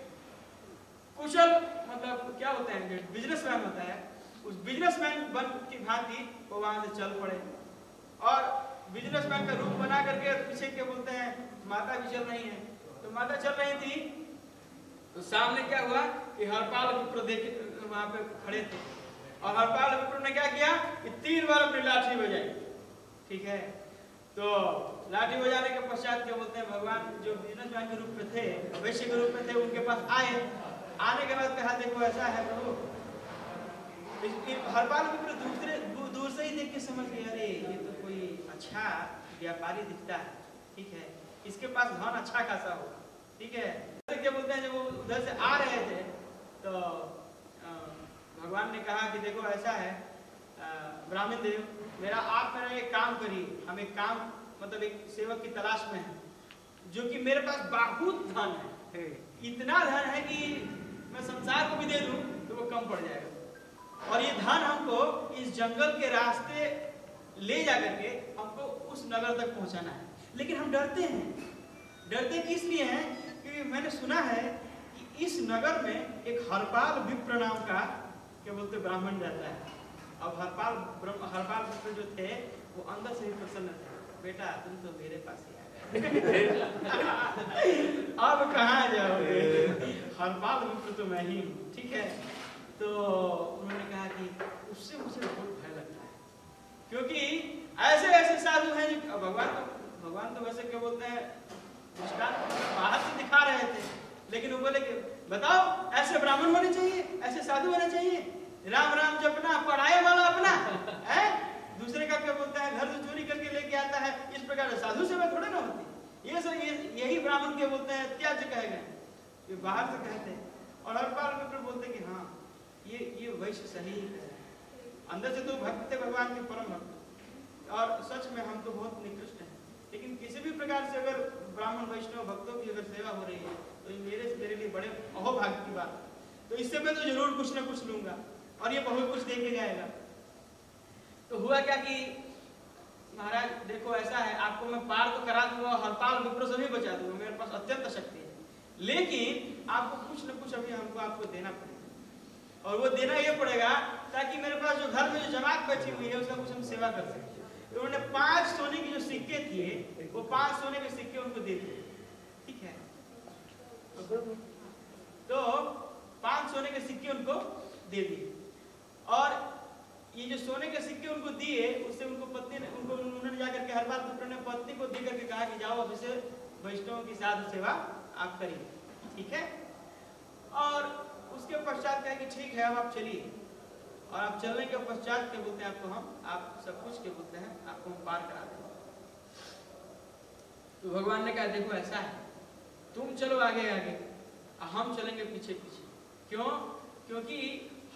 कुशल मतलब क्या होता है, बिजनेसमैन होता है, उस बिजनेसमैन बन की भांति वो वहां से चल पड़े, और बिजनेसमैन का रूप बना करके पीछे क्या बोलते हैं माता भी चल रही है। तो माता चल रही थी, तो सामने क्या हुआ कि हरपाल विप्र देखे वहां पे खड़े थे, और हरपाल विप्र ने क्या किया कि 3 बार अपनी लाठी बजाई, ठीक है। तो लाठी बजाने के पश्चात क्या बोलते हैं, भगवान जो बिजनेसमैन के रूप में थे, वैश्य के रूप में थे, उनके पास आए। आने के बाद कहा देखो ऐसा है प्रभु। हरपाल विप्र दूर से ही देख के समझ गए, अरे ये तो कोई अच्छा व्यापारी दिखता है, ठीक है, इसके पास धन अच्छा खासा होगा, ठीक है। तो क्या बोलते हैं, जब वो उधर से आ रहे थे तो भगवान ने कहा कि देखो ऐसा है ब्राह्मण देव, मेरा एक काम करिए, हम एक काम मतलब एक सेवक की तलाश में है, जो कि मेरे पास बहुत धन है, इतना धन है कि मैं संसार को भी दे दूं तो वो कम पड़ जाएगा, और ये धन हमको इस जंगल के रास्ते ले जाकर के हमको उस नगर तक पहुंचाना है। लेकिन हम डरते हैं, डरते किस लिए हैं, क्योंकि मैंने सुना है कि इस नगर में एक हरपाल विप्र नाम का क्या बोलते ब्राह्मण रहता है। अब हरपाल विप्र जो थे वो अंदर से ही प्रसन्न थे, बेटा तुम तो मेरे पास ही आ गए अब कहाँ जाओगे, हरपाल विप्र तो मैं ही हूँ, ठीक है। तो उन्होंने कहा कि उससे मुझे बहुत भय लगता है, क्योंकि ऐसे साधु हैं जो भगवान तो वैसे क्या बोलते हैं मुस्कान बाहर से दिखा रहे थे, लेकिन वो बोले कि बताओ ऐसे ब्राह्मण होने चाहिए, ऐसे साधु होने चाहिए, राम राम जपना पढ़ाए वाला अपना है, दूसरे का क्या बोलता है घर से चोरी करके लेके आता है, इस प्रकार से साधु सेवा थोड़े ना होती। यही ब्राह्मण क्या बोलते हैं त्याज्य कहे गए, ये बाहर से कहते हैं। और हरपाल विप्र बोलते कि हाँ ये वैश्य सही है, अंदर से तो भक्त थे भगवान के परम भक्त, और सच में हम तो बहुत निकृष्ट हैं, लेकिन किसी भी प्रकार से अगर ब्राह्मण वैष्णव भक्तों की अगर सेवा हो रही है तो ये मेरे लिए बड़े अहोभाग्य की बात है। तो इससे मैं तो जरूर कुछ ना कुछ लूंगा, और ये बहुत कुछ देके जाएगा। तो हुआ क्या कि महाराज देखो ऐसा है, आपको मैं पार तो करा दूंगा, हरपाल विप्र से भी बचा दूंगा, मेरे पास अत्यंत शक्ति है, लेकिन आपको कुछ न कुछ अभी हमको आपको देना पड़ेगा। और वो देना ये पड़ेगा ताकि मेरे पास जो घर में जो जमात बैठी हुई है उसका कुछ हम सेवा कर सकें। तो उन्होंने 5 सोने के जो सिक्के थे वो 5 सोने के सिक्के उनको दे दिए। ठीक है, तो 5 सोने के सिक्के उनको दे दिए और ये जो सोने के सिक्के उनको दिए उससे उनको पत्नी ने उन्होंने जाकर के हर बार पुत्र ने पत्नी को देकर के कहा कि जाओ अब इसे वैष्णवों की साधु सेवा आप करिए। ठीक है, और उसके पश्चात कहा कि ठीक है अब आप चलिए। और आप चलने के पश्चात क्या बोलते हैं आपको आप सब कुछ क्या बोलते हैं आपको हम पार करा देंगे। तो भगवान ने कहा देखो ऐसा है, तुम चलो आगे आगे, हम चलेंगे पीछे पीछे। क्यों? क्योंकि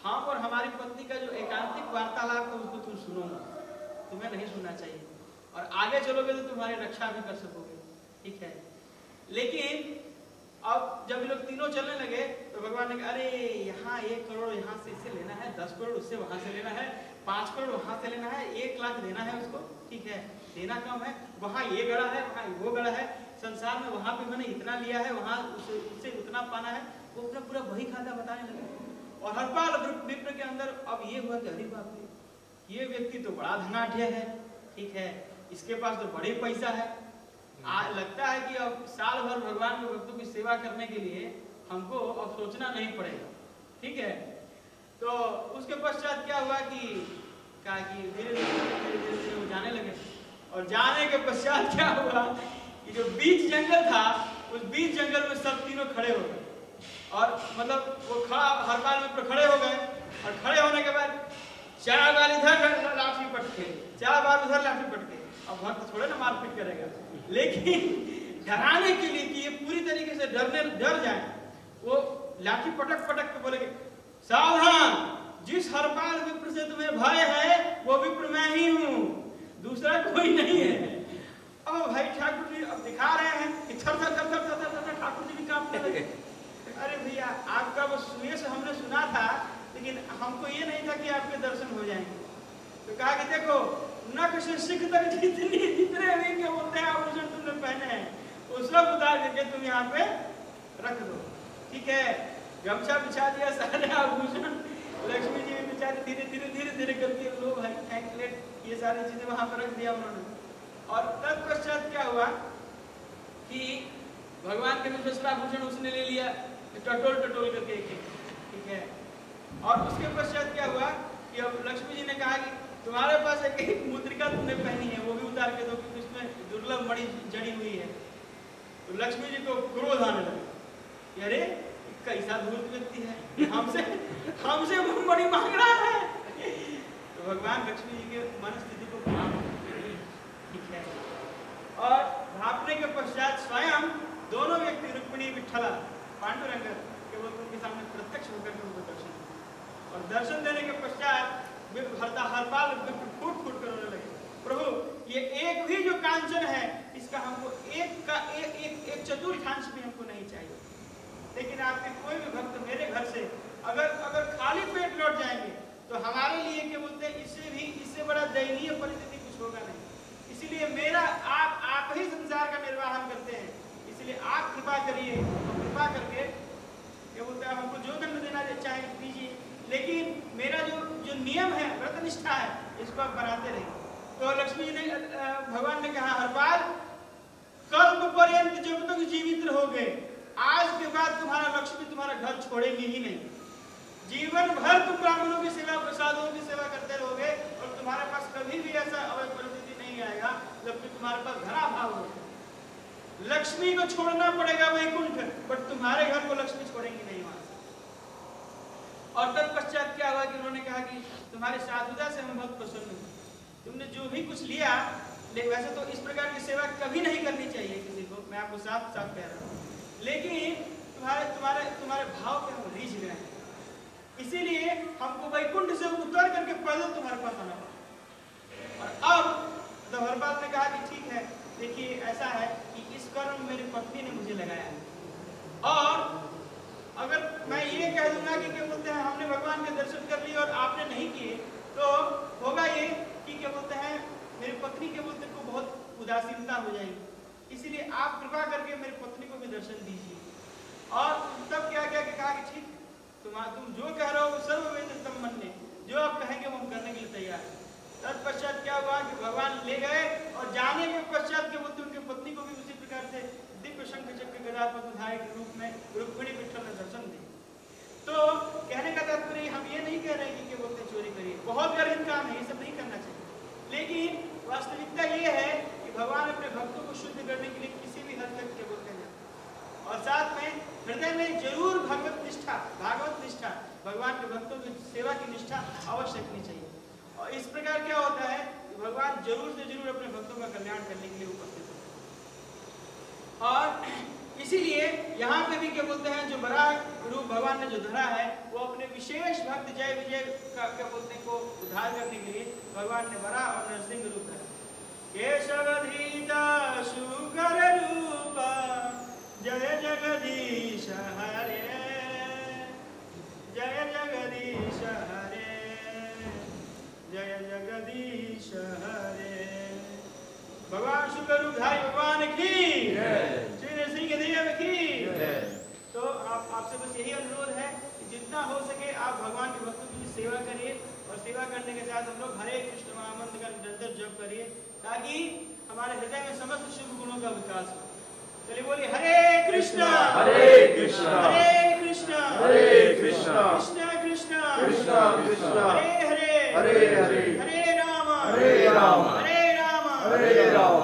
हम और हमारी पत्नी का जो एकांतिक वार्तालाप है उसको तुम सुनोगे, तुम्हें नहीं सुनना चाहिए, और आगे चलोगे तो तुम्हारी रक्षा भी कर सकोगे। ठीक है, लेकिन अब जब ये लोग तीनों चलने लगे तो भगवान ने कहा अरे यहाँ 1 करोड़ यहाँ से इससे लेना है, 10 करोड़ उससे वहां से लेना है, 5 करोड़ वहां से लेना है, 1 लाख देना है उसको। ठीक है, देना कम है, वहां ये गड़ा है, वहां वो गड़ा है, संसार में वहां पे मैंने इतना लिया है, वहां उससे उतना पाना है। वो अपना पूरा वही खाता बताने लगे। और हरपाल विप्र के अंदर अब ये हुआ कि अरे बाप रे, ये व्यक्ति तो बड़ा धनाढ्य है। ठीक है, इसके पास तो बड़े पैसा है। लगता है कि अब साल भर भगवान के भक्तों की सेवा करने के लिए हमको अब सोचना नहीं पड़ेगा। ठीक है, तो उसके पश्चात क्या हुआ कि कहा कि धीरे धीरे वो जाने लगे। और जाने के पश्चात क्या हुआ कि जो बीच जंगल था उस बीच जंगल में सब तीनों खड़े हो गए। और मतलब वो हरपाल में खड़े हो गए और खड़े होने के बाद 4 बार इधर लाठी पटके, 4 बार उधर लाठी पटके। अब भक्त थोड़े ना मारपीट करेगा, लेकिन डराने के लिए कि ये पूरी तरीके से डर जाए, वो लाठी पटक पटक के बोलेंगे सावधान, जिस हरपाल विप्र से तुम्हें भय है वो विप्र मैं ही हूँ, दूसरा कोई नहीं है। अब भाई ठाकुर जी अब दिखा रहे हैं कि थर थर थर थर थर थर ठाकुर जी भी कांपने लगे। अरे भैया आपका वो सुनिए से हमने सुना था, लेकिन हमको ये नहीं था कि आपके दर्शन हो जाएंगे। तो कहा कि देखो नख से सिख तक जितने भी क्या बोलते हैं आभूषण तुमने पहने हैं वो सब उतार करके तुम यहाँ पे रख दो। ठीक है, गमछा बिछा दिया, सारे आभूषण, लक्ष्मी जी भी बेचारी धीरे धीरे धीरे धीरे करके लो भाई एंकलेट, ये सारी चीजें वहां पर रख दिया उन्होंने। और तत्पश्चात क्या हुआ कि भगवान के भी वस्त्राभूषण उसने ले लिया टटोल टटोल करके एक। ठीक है, और उसके पश्चात क्या हुआ कि अब लक्ष्मी जी ने कहा कि तुम्हारे पास एक मुद्रिका तुमने पहनी है वो भी उतार के दो क्योंकि उसमें दुर्लभ मणि जड़ी हुई है। तो लक्ष्मी जी को क्रोध आने लगा, अरे कैसा धूर्त व्यक्ति है, हमसे मणि मांग रहा है। तो भगवान लक्ष्मी जी के मन स्थिति को ठीक है, और भापने के पश्चात स्वयं दोनों व्यक्ति रुक्मिणी विठला पांडुरंग केवल उनके सामने प्रत्यक्ष होकर के उनको दर्शन दिया। और दर्शन देने के पश्चात हरपाल फूट फूट कर रोने लगे, प्रभु ये एक ही जो कांचन है इसका हमको एक चतुर्थांश भी हमको नहीं चाहिए, लेकिन आपके कोई भी भक्त मेरे घर से अगर खाली पेट लौट जाएंगे तो हमारे लिए क्या बोलते हैं इससे बड़ा दयनीय परिस्थिति कुछ होगा नहीं। इसीलिए मेरा आप ही संसार का निर्वाहन करते हैं, इसलिए आप कृपा करिए, कृपा करके क्या बोलते हैं हमको जो दंड देना चाहे दीजिए, लेकिन मेरा जो नियम है व्रतनिष्ठा है इसको आप बनाते रहिए। तो लक्ष्मी जी ने भगवान ने कहा हरपाल कल्प पर्यंत जब तक जीवित रहोगे आज के बाद तुम्हारा लक्ष्मी तुम्हारा घर छोड़ेगी ही नहीं, जीवन भर तुम ब्राह्मणों की सेवा प्रसादों की सेवा करते रहोगे और तुम्हारे पास कभी भी ऐसा अवैध परिस्थिति नहीं आएगा जबकि तुम्हारे पास धनाभाव होगा। लक्ष्मी को छोड़ना पड़ेगा वैकुंठ, बट तुम्हारे घर को लक्ष्मी छोड़ेंगी नहीं वहां से। और तत्पश्चात क्या हुआ कि उन्होंने कहा कि तुम्हारी साधुता से हम बहुत प्रसन्न हुए, तुमने जो भी कुछ लिया, लेकिन वैसे तो इस प्रकार की सेवा कभी नहीं करनी चाहिए किसी को, मैं आपको साफ साफ कह रहा हूँ, लेकिन तुम्हारे भाव पे हम रीझ गए हैं, इसीलिए हमको वैकुंठ से उतर करके पैदल तुम्हारे पास आना पड़ा। और अब हरपाल ने कहा कि ठीक है, देखिए ऐसा है कि इस कर्म मेरी पत्नी ने मुझे लगाया है, और अगर मैं ये कह दूंगा कि क्या बोलते हैं हमने भगवान के दर्शन कर लिए और आपने नहीं किए तो होगा ये कि क्या बोलते हैं मेरी पत्नी के बोलते को बहुत उदासीनता हो जाएगी, इसीलिए आप कृपा करके मेरी पत्नी को भी दर्शन दीजिए। और तब क्या क्या कहा कि ठीक तुम जो कह रहे हो वो सर्व तैयार है। तत्पश्चात क्या हुआ कि भगवान ले गए और जाने के पश्चात के बोलते उनकी पत्नी को भी उसी प्रकार से दिव्य शंख चक्र गदा पद्मधारी के रूप में रुक्मिणी विठल ने दर्शन दिए। तो कहने का तात्पर्य हम ये नहीं कह रहे कि क्या बोलते चोरी करिए, बहुत गरीब काम है, ये सब नहीं करना चाहिए, लेकिन वास्तविकता ये है कि भगवान अपने भक्तों को शुद्ध करने के लिए किसी भी हद तक क्या बोलते हैं, और साथ में हृदय में जरूर भागवत निष्ठा भगवान के भक्तों की सेवा की निष्ठा अवश्य रखनी चाहिए। और इस प्रकार क्या होता है कि भगवान जरूर से जरूर अपने भक्तों का कल्याण करने के लिए उपस्थित होते हैं। और इसीलिए यहाँ पे भी क्या बोलते हैं, जो बड़ा रूप भगवान ने जो धरा है वो अपने विशेष भक्त जय विजय का क्या बोलते हैं को उद्धार करने के लिए भगवान ने बड़ा और नरसिंह रूप धरा। केशवधीता शुकर रूप जय जगदीश हरे, जय जगदीश हरे, जय जगदीश हरे। भगवान शुक्र रूपधारी भगवान की, श्री नरसिंह देव की। तो आपसे बस यही अनुरोध है कि जितना हो सके आप भगवान के भक्तों की सेवा करिए, और सेवा करने के साथ हम लोग हरे कृष्ण महामंत्र का निरंतर जप करिए, ताकि हमारे हृदय में समस्त शुभ गुणों का विकास हो। चलिए बोलिए हरे कृष्णा हरे कृष्णा हरे कृष्णा हरे कृष्णा कृष्णा कृष्णा कृष्णा कृष्णा हरे हरे हरे हरे हरे राम हरे राम हरे राम हरे राम